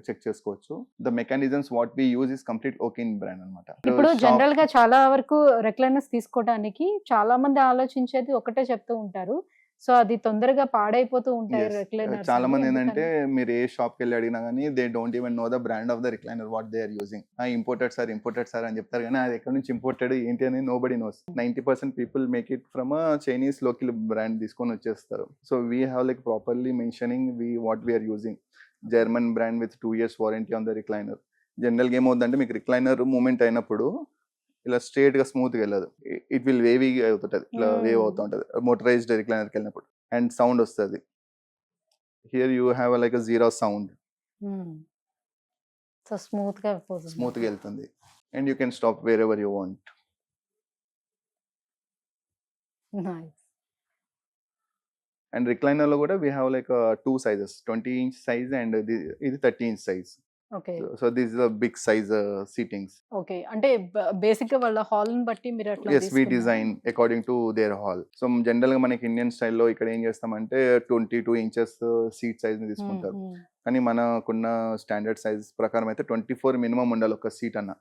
చెక్ చేసుకోవచ్చు. The mechanisms what we use is complete Okin brand అన్నమాట.
ఇప్పుడు
షాప్
జనరల్ గా చాలా వరకు రెక్లైనర్స్ తీసుకోవడానికి చాలా మంది ఆలోచించేది ఒకటే చెప్తూ ఉంటారు. సో అది తొందరగా పాడైపోతూ ఉంటాయి
yes.
రెక్లైనర్స్
చాలా
అని.
మంది ఏంటంటే
ఎందుకని?
మీరు ఏ షాప్కి వెళ్ళి అడిగినా కానీ they don't even know the brand of the recliner what they are using. Imported sir అని చెప్తారు కానీ అది ఎక్కడ నుంచి ఇంపోర్టెడ్ ఏంటి అని nobody knows. 90% people make it from a Chinese local brand తీసుకొని వచ్చేస్తారు. So we have like properly mentioning what we are using. German brand with 2 years warranty on the recliner. జనరల్గా ఏమవుతుందంటే మీకు రిక్లైనర్ మూమెంట్ అయినప్పుడు ఇలా straight గా smooth గా వెళ్ళదు. ఇట్ విల్ వేవీ అవుతుంటది, ఇట్లా వేవ్ అవుతూ ఉంటది మోటరైజ్డ్ రిక్లైనర్కి వెళ్ళినప్పుడు. అండ్ సౌండ్ వస్తుంది. Here you have like zero sound.
So smooth గా పోతుంది.
స్మూత్ గా వెళ్తుంది. And you can stop wherever you want.
Nice.
And recliner లో కూడా we have like 2 sizes, 20 inch size and ఇది 30 inch size.
Okay.
So this is a big size seatings.
Okay. అంటే basic గా వాళ్ళ hall ని బట్టి మీరు అట్లా
ఎస్ వి
తీసుకున్నారా?
Design according to their hall. So general గా మనకి ఇండియన్ స్టైల్లో ఇక్కడ ఏం చేస్తామంటే 22 inches సీట్ సైజ్ ని తీసుకుంటారు. కానీ మనకున్న స్టాండర్డ్ సైజ్ ప్రకారం అయితే 24 మినిమం ఉండాలి ఒక సీట్ అన్న.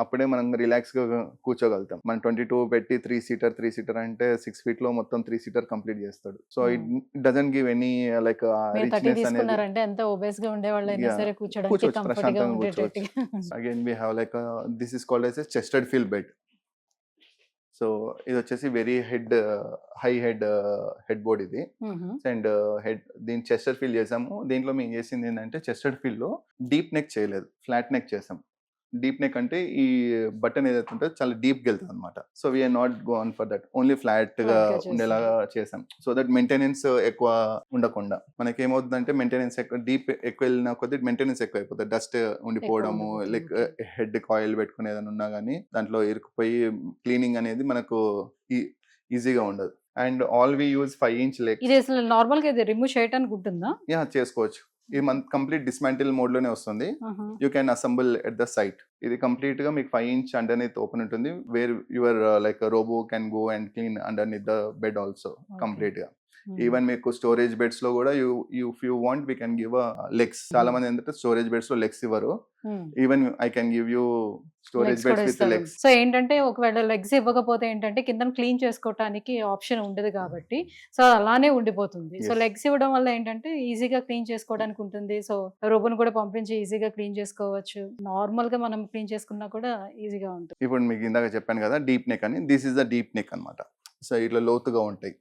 అప్పుడే మనం రిలాక్స్ గా కూర్చోగలుగుతాం. మనం 22 పెట్టి 3 seater అంటే 6 feet లో మొత్తం 3 seater కంప్లీట్ చేస్తాడు. So it doesn't give any like
మీరు 30
రిచ్నెస్ అనేది.
తీసుకున్నారంటే ఎంత ఒబేస్ గా ఉండే వాళ్ళైనా
Yeah.
సరే కూర్చోడానికి
కూర్చోవచ్చు,
కంఫర్ట్ గా
ప్రశాంతంగా
ఉండేటట్టుగా.
Again we have like this is called as a chesterfield bed. So ఇది వచ్చేసి వెరీ హై హెడ్ బోర్డ్ ఇది. అండ్ దీని చెస్టెడ్ ఫీల్ చేసాము. దీంట్లో మేము చేసింది ఏంటంటే చెస్టెడ్ ఫీల్ లో డీప్ నెక్ చేయలేదు, ఫ్లాట్ నెక్ చేసాం. డీప్ నెక్ అంటే ఈ బటన్ ఏదైతే ఉంటుందో చాలా డీప్ గా వెళ్తుంది అనమాట. So we are not gone for that, only flat గా ఉండేలాగా చేసాం. సో దట్ మెయింటెనెన్స్ ఎక్కువ ఉండకుండా. మనకి ఏమవుతుందంటే మెయింటెనెన్స్ ఎక్కువ వెళ్ళిన కొద్ది మెయింటెనెన్స్ ఎక్కువ అయిపోతుంది. డస్ట్ ఉండిపోవడము, లైక్ హెడ్ కాయిల్ పెట్టుకుని ఏదైనా ఉన్నా కానీ దాంట్లో ఇరుక్కుపోయి క్లీనింగ్ అనేది మనకు ఈజీగా ఉండదు. And all we use 5 inch leg.
ఇది అసలు నార్మల్ గా ఇది రిమూవ్ చేయడానికి ఉంటుందా?
యా చేసుకోవచ్చు. ఇది మన కంప్లీట్ డిస్మాంటిల్ మోడ్ లోనే వస్తుంది. You can assemble at the site. ఇది కంప్లీట్ గా మీకు 5 inch అండర్నీత్ ఓపెన్ ఉంటుంది. Where your like robot can go and clean underneath the bed also complete గా. ఈవెన్ మీకు స్టోరేజ్ బెడ్స్ లో కూడా if you want we can give legs. చాలా మంది ఏంటంటే స్టోరేజ్ బెడ్స్ లో లెగ్స్ ఇవ్వరు. Even I can give you storage beds with legs.
So ఏంటంటే ఒకవేళ లెగ్స్ ఇవ్వకపోతే ఏంటంటే కింద క్లీన్ చేసుకోవడానికి ఆప్షన్ ఉండదు కాబట్టి సో అలానే ఉండిపోతుంది. సో లెగ్స్ ఇవ్వడం వల్ల ఏంటంటే ఈజీగా క్లీన్ చేసుకోవడానికి ఉంటుంది. సో రోబోని కూడా పంపించి ఈజీగా క్లీన్ చేసుకోవచ్చు. నార్మల్ గా మనం క్లీన్ చేసుకున్నా కూడా ఈజీగా ఉంటుంది.
ఇప్పుడు మీకు ఇందాక చెప్పాను కదా డీప్ నెక్ అని. This is the deep neck అన్నమాట. సో ఇట్లా లోతుగా ఉంటాయి.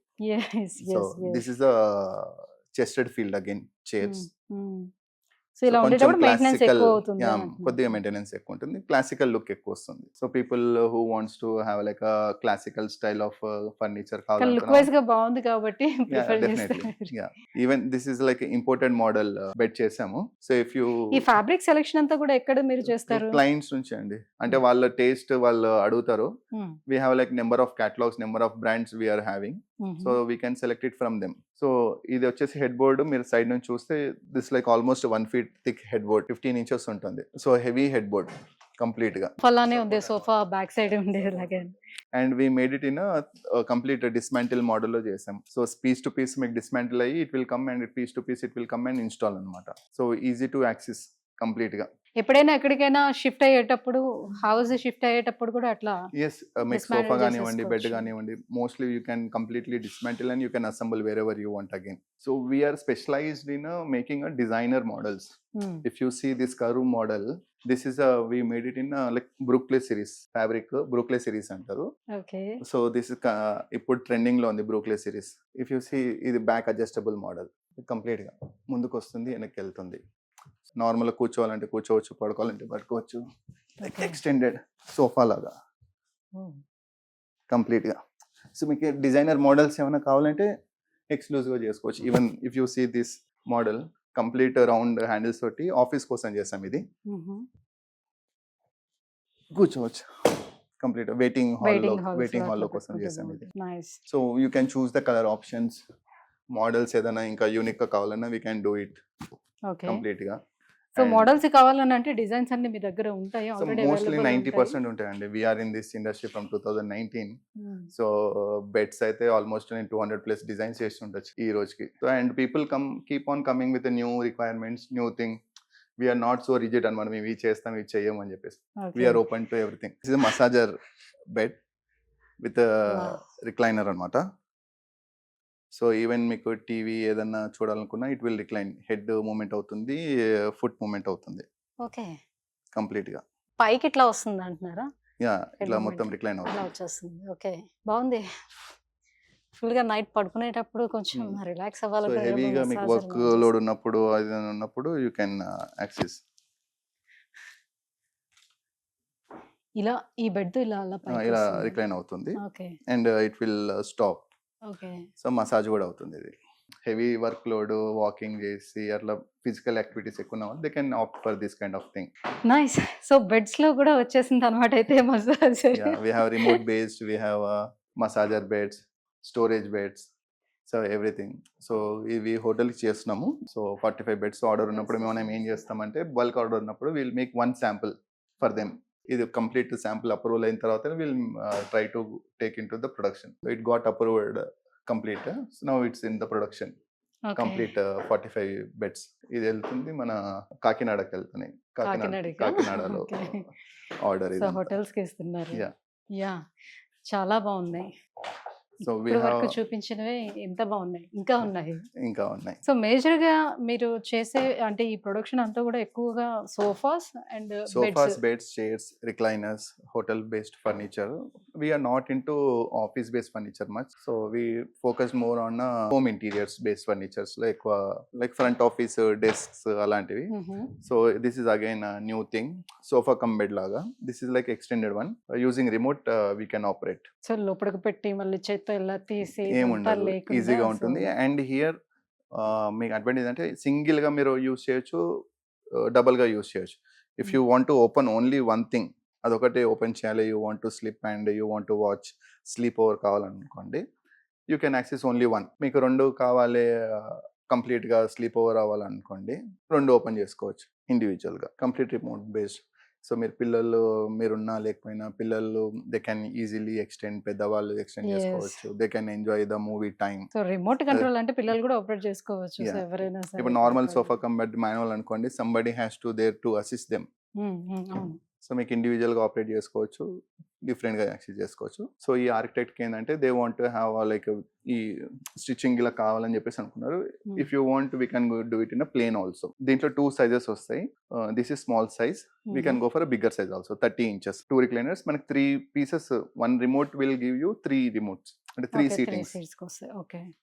So this is the chesterfield again chairs.
So ఇలా ఉండేటప్పుడు మెయింటెనెన్స్ ఎక్కువ అవుతుంది.
కొద్దిగా మెయింటెనెన్స్ ఎక్కువ ఉంటుంది, క్లాసికల్ లుక్ ఎక్కువ వస్తుంది. So people who wants to have like classical style of furniture కావాలి.
లుక్ వైజ్ గా బాగుంది కాబట్టి ప్రిఫర్ చేస్తారు.
Even this is like imported model bed చేసాము. సో ఇఫ్ యూ
ఈ ఫ్యాబ్రిక్ సెలెక్షన్ అంతా కూడా ఎక్కడ మీరు చేస్తారు?
క్లయింట్స్ నుంచి అండి. అంటే వాళ్ళ టేస్ట్ వాళ్ళు అడుగుతారు. We have like number of catalogues, number of brands we are having. So we can select it from them. So ఇది వచ్చేసి హెడ్ బోర్డ్. మీరు సైడ్ నుంచి చూస్తే this like almost 1 feet thick head board, 15 inches ఉంటుంది. So heavy head board complete గా.
అలానే ఉంది sofa back side ఉండేలాగా.
And we made it in complete dismantle model లో చేసాం. సో పీస్ టు పీస్ మీకు డిస్మాంటిల్ అయ్యి it will come and piece to piece it will come and install అనమాట. So easy to access complete గా.
ఎప్పుడైనా ఎక్కడికైనా shift అయ్యేటప్పుడు, house shift అయ్యేటప్పుడు కూడా అట్లా
ఎస్, మీకు
Dismantle
సోఫా కానివ్వండి, బెడ్
చేసేసుకోవచ్చు.
కానివ్వండి, mostly you can completely dismantle and you can assemble wherever you want again. So we are specialized in making a designer models. If you see this curve model, this is we made it in like Brooklyn series fabric, Brooklyn series అంటారు.
Okay.
So this is ఇప్పుడు trending లో ఉంది బ్రూక్లే series. If you see ఇది back adjustable model, complete గా ముందుకు వస్తుంది, వెనక్కి వెళ్తుంది. నార్మల్ కూర్చోవాలంటే కూర్చోవచ్చు, పడుకోవాలంటే పడుకోవచ్చు, ఎక్స్టెండెడ్ సోఫా లాగా కంప్లీట్ గా. సో మీకు డిజైనర్ మోడల్స్ ఏమైనా కావాలంటే ఎక్స్క్లూజివ్ గా చేసుకోవచ్చు. Even if you see this model complete round handles తోటి ఆఫీస్ కోసం చేసాం. ఇది కూర్చోవచ్చు కంప్లీట్ వెయిటింగ్ హాల్ కోసం చేసాం ఇది. So you can choose the colour options, models ఏదైనా ఇంకా యూనిక్ గా కావాలన్నా we can do it complete గా.
సో మోడల్స్ కావాలని అంటే డిజైన్స్ అన్ని మీ దగ్గర ఉంటాయి
సో మోస్ట్లీ 90% ఉంటాయండి. We're in this industry from 2019. So beds అయితే ఆల్మోస్ట్ నేను 200+ డిజైన్స్ చేసి ఉండొచ్చు ఈ రోజుకి. So and people keep on coming with new requirements, new thing. We're not so rigid అనమాట, మేము ఇవి చేస్తాం ఇవి చెయ్యం అని చెప్పేసి. We're open to everything. This is massager bed with recliner అనమాట. సో ఈవెన్ మీకు టీవీ ఏదన్నా చూడాలనుకున్నా it will recline, head movement అవుతుంది, ఫుట్ మూమెంట్ అవుతుంది
ఓకే.
కంప్లీట్ గా.
పైకి ఇట్లా వస్తుంది అంటున్నారా?
యా, ఇట్లా మొత్తం రిక్లైన్
అలా
అవుతుంది.
వచ్చేస్తుంది. ఓకే, బాగుంది. ఫుల్ గా నైట్ పడుకునేటప్పుడు కొంచెం రిలాక్స్
సో
అవ్వాలంటే
హెవీగా మీకు వర్క్ లోడ్ ఉన్నప్పుడు అది ఉన్నప్పుడు యూ కెన్ యాక్సెస్.
ఇలా ఈ బెడ్ ఇలా అలా పైకి
ఇలా
వస్తుంది.
రిక్లైన్ అవుతుంది
okay.
And it will stop.
Okay.
So massage కూడా అవుతుంది. ఇది హెవీ వర్క్ లోడ్, వాకింగ్ చేసి అట్లా ఫిజికల్ యాక్టివిటీస్ ఎక్కువ ఉన్న వాళ్ళు they can opt for this kind of thing.
Nice. So beds లో కూడా వచ్చేసింది అనమాట అయితే massage.
Yeah, we have remote based, we have massager beds, storage beds, so everything. So ఇవి హోటల్కి చేస్తున్నాము. సో 45 బెడ్స్ ఆర్డర్ ఉన్నప్పుడు మనం ఏం చేస్తామంటే బల్క్ ఆర్డర్ ఉన్నప్పుడు will make 1 sample for them. ఇది కంప్లీట్ శాంపుల్ అప్రూవల్ అయిన తర్వాత will try to take in to the production. So it got approved complete. So now it's in the production complete 45 beds. ఇది వెళ్తుంది మన కాకినాడకి వెళ్తున్నాయి. కాకినాడలో order ఇది.
హోటల్స్ కి ఇస్తున్నారు.
Yeah.
యా, చాలా బాగున్నాయి.
సో
ఇప్పుడు వరకు చూపించినవే ఎంత బాగున్నాయి, ఇంకా ఉన్నాయి.
ఇంకా ఉన్నాయి.
సో మేజర్ గా మీరు చేసే అంటే ఈ ప్రొడక్షన్ అంతా కూడా ఎక్కువగా sofas and
Sofas, beds, chairs, recliners, hotel based furniture. We are not into office based furniture much. So we focus more on home interiors based furnitures like front office desks alantivi. So this is again a new thing. Sofa cum bed laga. This is like extended one. Using remote we can operate.
So లోపలికి పెట్టి మళ్ళీ చేత్తో ఇలా తీసి
ఏముండదు, ఈజీగా ఉంటుంది. And here మీకు అడ్వాంటేజ్ అంటే సింగిల్ గా మీరు యూస్ చేయొచ్చు, డబుల్ గా యూస్ చేయొచ్చు. If you want to open only one thing, అదొకటే ఓపెన్ చేయాలి, you want to sleep and you want to watch sleep over కావాలనుకోండి, you can access only one. మీకు 2 కావాలి, కంప్లీట్ గా స్లీప్ ఓవర్ అవ్వాలనుకోండి, 2 ఓపెన్ చేసుకోవచ్చు ఇండివిజువల్ గా, కంప్లీట్ రిమోట్ బేస్డ్. సో మీరు పిల్లలు మీరున్నా లేకపోయినా పిల్లలు దే కెన్ ఈజీలీ ఎక్స్టెండ్, పెద్దవాళ్ళు ఎక్స్టెండ్ చేసుకోవచ్చు, they can enjoy the movie time.
So remote control అంటే పిల్లలు కూడా ఆపరేట్ చేసుకోవచ్చు. సో ఎవరైనా సరే
ఇప్పుడు నార్మల్ సోఫా కంబెడ్ మాన్యువల్ అనుకోండి, somebody has to their to assist them. So మీకు ఇండివిజువల్ గా ఆపరేట్ చేసుకోవచ్చు, డిఫరెంట్ గా యాక్సెస్ చేసుకోవచ్చు. సో ఈ ఆర్కిటెక్ట్ ఏంటంటే they want to have like ఈ స్టిచ్చింగ్ ఇలా కావాలని చెప్పేసి అనుకున్నారు. If you want we can do it in plain also. దీంట్లో 2 సైజెస్ వస్తాయి. This is small size, we can go for bigger size also. 30 inches 2 recliners. మనకి 3 pieces, 1 remote will give you 3 remotes, అంటే 3 sittings.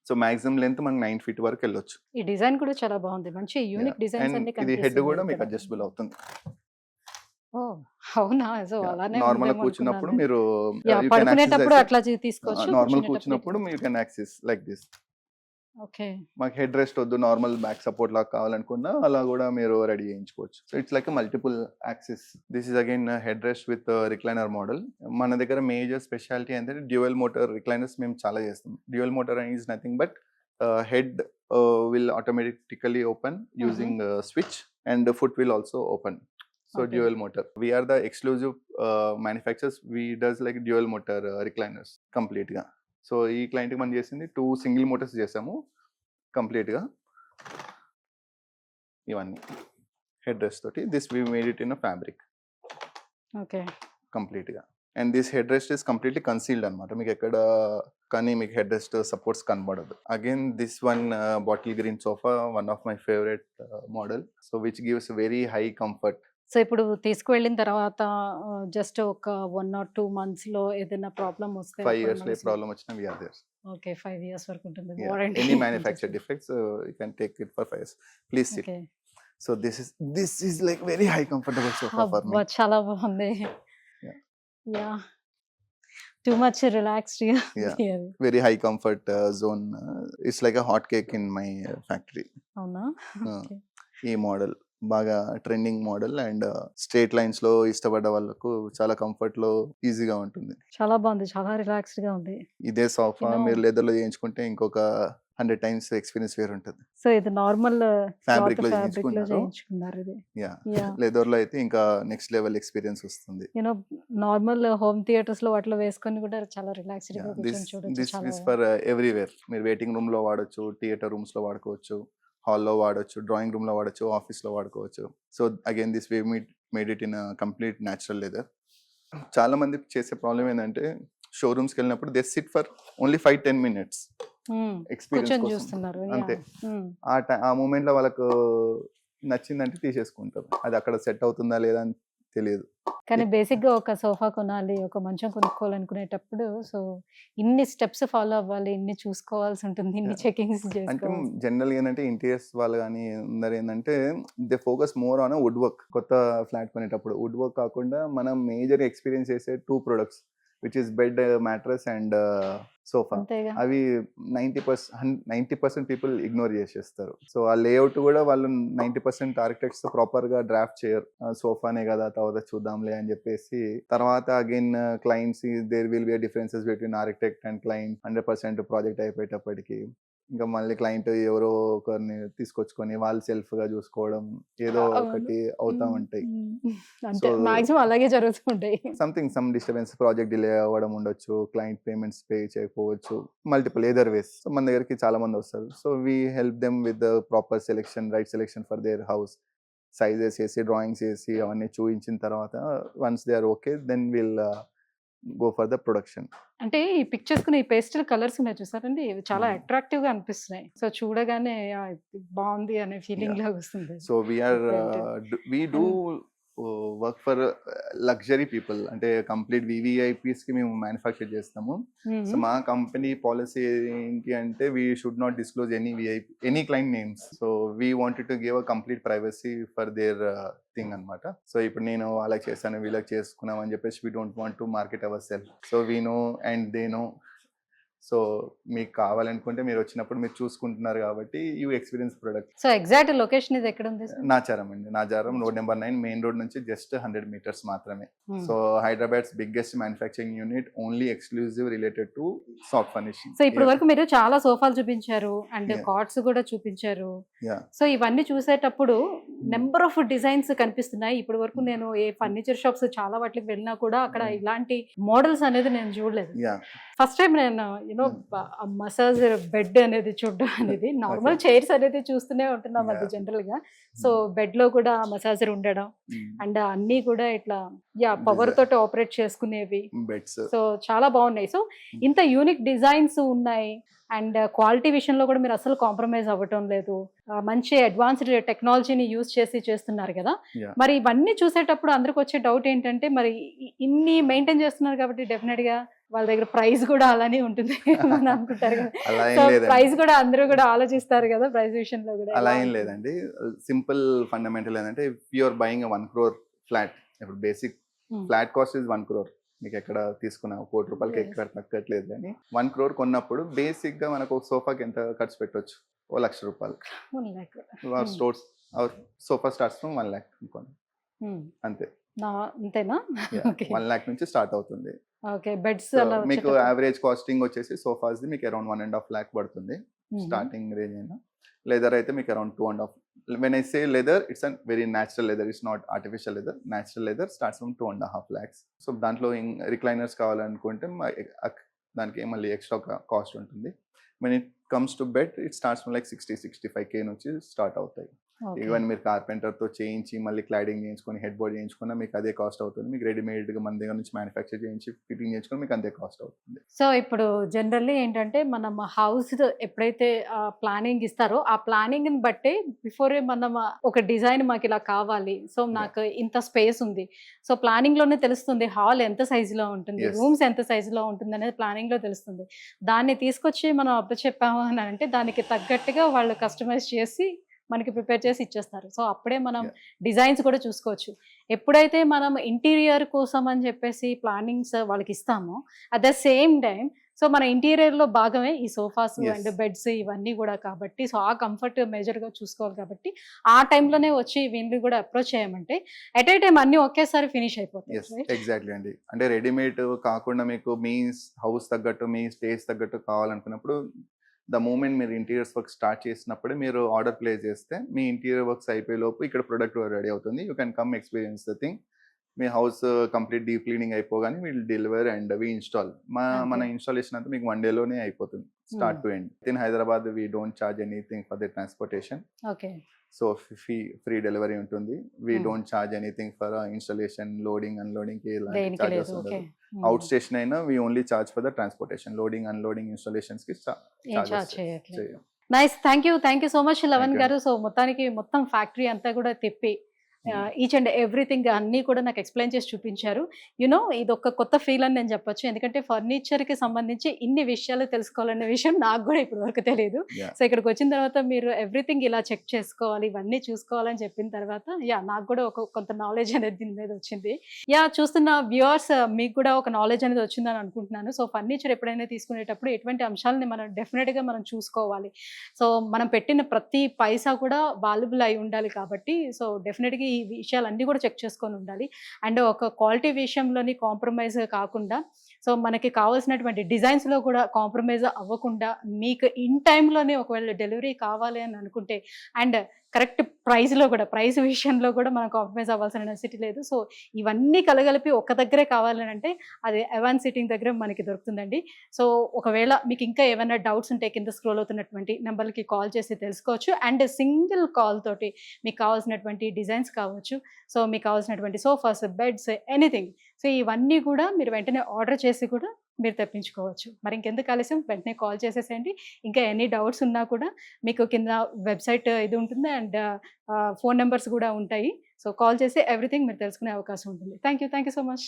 So maximum length మనకి 9 feet వరకు వెళ్ళొచ్చు.
ఈ design కూడా చాలా బాగుంది, మంచి యూనిక్ డిజైన్స్ అన్ని
ఇది హెడ్ కూడా మీకు అడ్జస్టబుల్ అవుతుంది.
ఓ అవునా? సో అలానే
నార్మల్ కూర్చున్నప్పుడు మీరు
పడుకునేటప్పుడు అట్లా తీసుకోవచ్చు.
నార్మల్ కూర్చున్నప్పుడు you can access like this.
Okay,
మాకు హెడ్ రెస్ట్ వద్దు, నార్మల్ బ్యాక్ సపోర్ట్ లాగా కావాలనుకున్నా అలా కూడా మీరు రెడీ చేయించుకోవచ్చు. So it's like multiple access. This is again head rest with recliner model. మన దగ్గర మేజర్ స్పెషాలిటీ ఏంటంటే డ్యూయల్ మోటార్ రిక్లైనర్స్ మేము చాలా చేస్తాం. Dual motor is nothing but head will automatically open using switch, and the foot will also open. So
Okay.
dual motor. We are the exclusive manufacturers. We does like dual motor recliners complete గా. So ఈ client మనం చేసింది 2 single motors చేసాము complete గా. ఇవన్నీ headrest తోటి. This we made it in a fabric
okay.
కంప్లీట్గా. And this headrest is completely concealed అనమాట. మీకు ఎక్కడ కానీ మీకు హెడ్ రెస్ట్ సపోర్ట్స్ కనబడదు. Again this one bottle green sofa, one of my favourite model, so which gives very high comfort.
So ఇప్పుడు తీసుకువెళ్ళిన తర్వాత జస్ట్ ఒక 1 or 2 months లో ఏదైనా ప్రాబ్లం వస్తే
5 years లో ప్రాబ్లం వచ్చినా we are there.
Okay, 5 years వరకు ఉంటుంది
Yeah.
Warranty.
Any manufactured defects, you can take it for 5 years. Please sit.
Okay.
So this is like very high comfortable sofa for me.
అబ్బా, చాలా బాగుంది.
Yeah.
Yeah, too much relaxed.
Yeah. Very high comfort zone. It's like a hot cake in my factory.
అవునా?
Uh,
Okay.
ఈ model బాగా trending model and straight lines లో ఇష్టపడ్డ వాళ్ళకు చాలా comfort లో ఈజీగా ఉంటుంది.
చాలా బాగుంది, చాలా రిలాక్స్డ్ గా ఉంది.
ఇదే సోఫా
You know-
మీరు లెదర్ లో చేయించుకుంటే ఇంకొక 100 times ఎక్స్పీరియన్స్ వేరు ఉంటుంది.
సో ఇది నార్మల్
ఫ్యాబ్రిక్ లో
ఫ్యాబ్రిక్ లో
చేయించుకున్నారు.
చేయించుకున్నారు ఇది.
యా,
యా,
లెదర్ లో అయితే ఇంకా నెక్స్ట్ లెవెల్ ఎక్స్పీరియన్స్ వస్తుంది.
యూనో నార్మల్ హోమ్ థియేటర్స్ లో వాటిలో వేసుకొని కూడా చాలా రిలాక్స్డ్ గా కూర్చొని చూడొచ్చు.
దిస్
చాలా
ఇస్ ఫర్ ఎవ్రీవేర్. మీరు వెయిటింగ్ రూమ్ లో వాడొచ్చు, థియేటర్ రూమ్స్ లో వాడుకోవచ్చు, హాల్లో వాడొచ్చు, డ్రాయింగ్ రూమ్ లో వాడొచ్చు, ఆఫీస్ లో వాడుకోవచ్చు. So again this way made it in complete natural leather. చాలా మంది చేసే ప్రాబ్లం ఏంటంటే షోరూమ్స్కి వెళ్ళినప్పుడు they SIT for only 5-10 minutes experience
కూర్చొని
కోసం.
చూస్తున్నారు.
అంతే. ఆ మూమెంట్ లో వాళ్ళకు నచ్చిందంటే తీసేసుకుంటారు. అది అక్కడ సెట్ అవుతుందా లేదా అని తెలియదు.
కానీ బేసిక్ గా ఒక సోఫా కొనాలి, ఒక మంచం కొనుక్కోవాలనుకునేటప్పుడు సో ఇన్ని స్టెప్స్ ఫాలో అవ్వాలి, ఇన్ని చూసుకోవాల్సి ఉంటుంది, ఇన్ని
Yeah.
చెకింగ్స్
అంటే
చేసుకోవాలి.
జనరల్ ఏంటంటే ఇంటీరియర్స్ వాళ్ళు కానీ అందరు ఏంటంటే they focus more on wood work. కొత్త ఫ్లాట్ కొనేటప్పుడు వుడ్ వర్క్ కాకుండా మనం మేజర్ ఎక్స్పీరియన్స్ చేసే 2 products which is bed, mattress and sofa.
అంతేగా.
అవి 90% పీపుల్ ఇగ్నోర్ చేసేస్తారు. సో ఆ లేఅవుట్ కూడా వాళ్ళు 90% ఆర్కిటెక్ట్స్ ప్రాపర్ గా డ్రాఫ్ట్ చేయరు. సోఫానే కదా తర్వాత చూద్దాంలే అని చెప్పేసి తర్వాత again clients there will be differences between architect and client. 100% project అయిపోయేటప్పటికి ఇంకా మళ్ళీ క్లయింట్ ఎవరో ఒకరిని తీసుకొచ్చుకొని వాళ్ళు సెల్ఫ్ గా చూసుకోవడం ఏదో
అవును.
ఒకటి అవుతా ఉంటాయి.
అంటే
So-
మాక్సిమం అలాగే జరుగుతుంటాయి.
సమ్ డిస్టర్బెన్స్, ప్రాజెక్ట్ డిలే అవ్వడం ఉండొచ్చు, క్లయింట్ పేమెంట్స్ పే చేయకపోవచ్చు, మల్టిపుల్ ఎదర్ వేస్. సో మన దగ్గరికి చాలా మంది వస్తారు. So we help them with the proper selection, right selection for their house. Sizes వేసి, డ్రాయింగ్స్ వేసి అవన్నీ చూపించిన తర్వాత once they are okay then will go for the production.
అంటే ఈ పిక్చర్స్ కి ఈ పేస్టల్ కలర్స్ ఉన్నాయి చూసారండి, ఇవి చాలా
Hmm.
అట్రాక్టివ్ గా అనిపిస్తున్నాయి. సో చూడగానే ఇది బాగుంది అనే ఫీలింగ్ లాగా వస్తుంది.
So we are we do work for luxury people. అంటే కంప్లీట్ వివిఐపీస్ కి మేము మ్యానుఫ్యాక్చర్ చేస్తాము. సో మా కంపెనీ పాలసీ ఏంటి అంటే we should not disclose any client names. So we wanted to give a complete privacy for their thing అనమాట. So ఇప్పుడు నేను వాళ్ళకి చేశాను, వీళ్ళకి చేసుకున్నాం అని చెప్పేసి we don't want to market our self. So we know and they know. So మీకు కావాలనుకుంటే మీరు వచ్చినప్పుడు మీరు చూసుకుంటున్నారు కాబట్టి you experience product.
So exact location ఇది ఎక్కడ ఉంది?
నాచారం అండి. Nacharam road number 9 main road నుంచి జస్ట్ 100 meters మాత్రమే. So Hyderabad's biggest manufacturing unit, only exclusive related to soft furnishing.
So ఇప్పుడు వరకు మీరు చాలా సోఫాలు చూపించారు అండ్
Yeah.
కాట్స్ కూడా చూపించారు.
Yeah.
సో ఇవన్నీ చూసేటప్పుడు నెంబర్ ఆఫ్ డిజైన్స్ కనిపిస్తున్నాయి. ఇప్పటి వరకు నేను ఏ ఫర్నిచర్ షాప్స్ చాలా వాటికి వెళ్ళినా కూడా అక్కడ ఇలాంటి మోడల్స్ అనేది నేను చూడలేదు.
Yeah.
ఫస్ట్ టైం నేను యూనో మసాజ్ బెడ్ అనేది చూడడం అనేది, నార్మల్
Okay.
చైర్స్ అనేది చూస్తూనే ఉంటున్నాం అది
Yeah.
జనరల్ గా. సో బెడ్ లో కూడా మసాజర్ ఉండడం అండ్ అన్ని కూడా ఇట్లా పవర్ తోటి ఆపరేట్ చేసుకునేవి.
బెడ్స్.
సో చాలా బాగున్నాయి. సో ఇంత యూనిక్ డిజైన్స్ ఉన్నాయి అండ్ క్వాలిటీ విషయంలో కూడా మీరు అసలు కాంప్రమైజ్ అవ్వటం లేదు. మంచి అడ్వాన్స్డ్ టెక్నాలజీని యూజ్ చేసి చేస్తున్నారు కదా.
Yeah.
మరి ఇవన్నీ చూసేటప్పుడు అందరికి వచ్చే డౌట్ ఏంటంటే మరి ఇన్ని మెయింటైన్ చేస్తున్నారు కాబట్టి డెఫినెట్ గా వాళ్ళ దగ్గర ప్రైస్ కూడా అలానే ఉంటుంది అని అనుకుంటారు కదా.
అలా
సో
ఏం లేదండి.
ప్రైస్ కూడా అందరూ కూడా ఆలోచిస్తారు కదా ప్రైస్ విషయంలో కూడా.
అలా ఏం లేదండి. సింపుల్ ఫండమెంటల్ ఏంటంటే if you are buying 1 crore flat, ఇప్పుడు basic flat cost is 1 crore. మీకు ఎక్కడ తీసుకున్నా 1 కోటి రూపాయలకి ఎక్కడ తగ్గట్లేదు. కానీ 1 crore కొన్నప్పుడు బేసిక్ గా మనకు ఒక సోఫాకి ఎంత ఖర్చు పెట్టొచ్చు? 1 లక్ష రూపాయలు. Stores sofa starts from 1 lakh అనుకోండి. అంతే.
అంతేనా?
1 lakh నుంచి స్టార్ట్ అవుతుంది.
ఓకే. బెడ్స్
So, మీకు యావరేజ్ కాస్టింగ్ వచ్చేసి సోఫాస్ మీకు అరౌండ్ 1.5 lakh పడుతుంది స్టార్టింగ్ రేంజ్ అయినా. లెదర్ అయితే మీకు around 2.5. When I say leather, it's an very natural leather, it's not artificial leather. Natural leather starts from 2.5 lakhs. So దాంట్లో recliners కావాలనుకుంటే దానికి మళ్ళీ ఎక్స్ట్రా కాస్ట్ ఉంటుంది. When it comes to bed it starts from like 60-65K నుంచి start అవుతాయి.
Okay.
Even మీరు carpenter తో చేయించి మళ్ళీ క్లాడింగ్ చేయించుకొని హెడ్ బోర్డ్ చేయించుకున్నా మీకు అదే కాస్ట్ అవుతుంది. మీకు రెడీమేడ్ గా మన దగ్గర నుంచి మ్యానుఫ్యాక్చర్ చేయించి ఫిట్టింగ్ చేయించుకొని మీకు అంతే కాస్ట్ అవుతుంది.
సో ఇప్పుడు జనరల్లీ ఏంటంటే మనం హౌస్ ఎప్పుడైతే ప్లానింగ్ ఇస్తారో ఆ ప్లానింగ్ ని బట్టి బిఫోరే మనం ఒక డిజైన్ మాకు ఇలా కావాలి, సో నాకు ఇంత స్పేస్ ఉంది, సో ప్లానింగ్ లోనే తెలుస్తుంది హాల్ ఎంత సైజ్ లో ఉంటుంది,
Yes.
రూమ్స్ ఎంత సైజ్ లో ఉంటుంది అనేది ప్లానింగ్ లో తెలుస్తుంది. దాన్ని తీసుకొచ్చి మనం చెప్పాము అని అంటే దానికి తగ్గట్టుగా వాళ్ళు కస్టమైజ్ చేసి మనకి ప్రిపేర్ చేసి ఇచ్చేస్తారు. సో అప్పుడే మనం డిజైన్స్ కూడా చూసుకోవచ్చు. ఎప్పుడైతే మనం ఇంటీరియర్ కోసం అని చెప్పేసి ప్లానింగ్స్ వాళ్ళకి ఇస్తామో at the same time so మన ఇంటీరియర్ లో భాగమే ఈ సోఫాస్
Yes.
అండ్ బెడ్స్ ఇవన్నీ కూడా కాబట్టి సో ఆ కంఫర్ట్ మేజర్ గా చూసుకోవాలి కాబట్టి ఆ టైంలోనే వచ్చి వీళ్ళు కూడా అప్రోచ్ చేయమంటే ఎట్ ఏ టైం అన్ని ఒకేసారి ఫినిష్ అయిపోతాయి.
ఎస్ ఎగ్జాక్ట్లీ అండి. అంటే రెడీమేడ్ కాకుండా మీకు మీ హౌస్ తగ్గట్టు మీ స్పేస్ తగ్గట్టు కావాలనుకున్నప్పుడు ద మూమెంట్ మీరు ఇంటీరియర్స్ వర్క్ స్టార్ట్ చేసినప్పుడే మీరు ఆర్డర్ ప్లేస్ చేస్తే మీ ఇంటీరియర్ వర్క్స్ అయిపోయే లోపు ఇక్కడ ప్రొడక్ట్ రెడీ అవుతుంది. You can come experience the thing. మీ హౌస్ కంప్లీట్ డీప్ క్లీనింగ్ అయిపోగానే వీళ్ళు డెలివర్ అండ్ వి ఇన్స్టాల్. మన ఇన్స్టాలేషన్ అంతా మీకు 1 డేలోనే అయిపోతుంది start to end. In Hyderabad we don't charge anything for the transportation.
Okay.
So free delivery ఉంటుంది. We
Hmm.
Don't charge anything for installation, loading, unloading కి
దేనికి
చార్జెస్
లేదు. ఓకే.
ఉండదు. అవుట్ స్టేషన్ అయినా we only charge for the transportation, loading, unloading, installations కి
ఏం charge
charges
చేయట్లేదు.
చేయం.
Nice. Thank you so much లవన్
you.
గారు. సో మొత్తానికి మొత్తం ఫ్యాక్టరీ అంతా కూడా తిప్పి ఈచ్ అండ్ ఎవ్రీథింగ్ అన్నీ కూడా నాకు ఎక్స్ప్లెయిన్ చేసి చూపించారు. యునో ఇది ఒక కొత్త ఫీల్ అని నేను చెప్పొచ్చు. ఎందుకంటే ఫర్నిచర్కి సంబంధించి ఇన్ని విషయాలు తెలుసుకోవాలనే విషయం నాకు కూడా ఇప్పటి వరకు తెలియదు.
Yeah.
సో ఇక్కడికి వచ్చిన తర్వాత మీరు ఎవ్రీథింగ్ ఇలా చెక్ చేసుకోవాలి, ఇవన్నీ చూసుకోవాలని చెప్పిన తర్వాత నాకు కూడా ఒక కొంత నాలెడ్జ్ అనేది దీని మీద వచ్చింది. చూస్తున్న వ్యూవర్స్ మీకు కూడా ఒక నాలెడ్జ్ అనేది వచ్చిందని అనుకుంటున్నాను. సో ఫర్నిచర్ ఎప్పుడైనా తీసుకునేటప్పుడు ఎటువంటి అంశాలని మనం డెఫినెట్గా మనం చూసుకోవాలి. సో మనం పెట్టిన ప్రతి పైసా కూడా వాల్యుబుల్ అయి ఉండాలి కాబట్టి సో డెఫినెట్గా ఈ విషయాలన్నీ కూడా చెక్ చేసుకొని ఉండాలి. అండ్ ఒక క్వాలిటీ విషయంలోని కాంప్రమైజ్ కాకుండా సో మనకి కావాల్సినటువంటి డిజైన్స్లో కూడా కాంప్రమైజ్ అవ్వకుండా మీకు ఇన్ టైంలోనే ఒకవేళ డెలివరీ కావాలి అని అనుకుంటే అండ్ కరెక్ట్ ప్రైస్లో కూడా ప్రైస్ విషయంలో కూడా మనం కాంప్రమైజ్ అవ్వాల్సిన నెసిటీ లేదు. సో ఇవన్నీ కలగలిపి ఒక దగ్గరే కావాలని అంటే అది అవాన్ సిట్టింగ్ దగ్గర మనకి దొరుకుతుందండి. సో ఒకవేళ మీకు ఇంకా ఏమైనా డౌట్స్ ఉంటే కింద స్క్రోల్ అవుతున్నటువంటి నెంబర్కి కాల్ చేసి తెలుసుకోవచ్చు. అండ్ సింగిల్ కాల్ తోటి మీకు కావాల్సినటువంటి డిజైన్స్ కావచ్చు, సో మీకు కావాల్సినటువంటి సోఫాస్, బెడ్స్, ఎనీథింగ్ సో ఇవన్నీ కూడా మీరు వెంటనే ఆర్డర్ చేసి కూడా మీరు తెప్పించుకోవచ్చు. మరి ఇంకెందుకు ఆలస్యం, వెంటనే కాల్ చేసేసేయండి. ఇంకా ఎనీ డౌట్స్ ఉన్నా కూడా మీకు కింద వెబ్సైట్ ఇది ఉంటుంది అండ్ ఫోన్ నెంబర్స్ కూడా ఉంటాయి. సో కాల్ చేసి ఎవ్రీథింగ్ మీరు తెలుసుకునే అవకాశం ఉంటుంది. Thank you so much.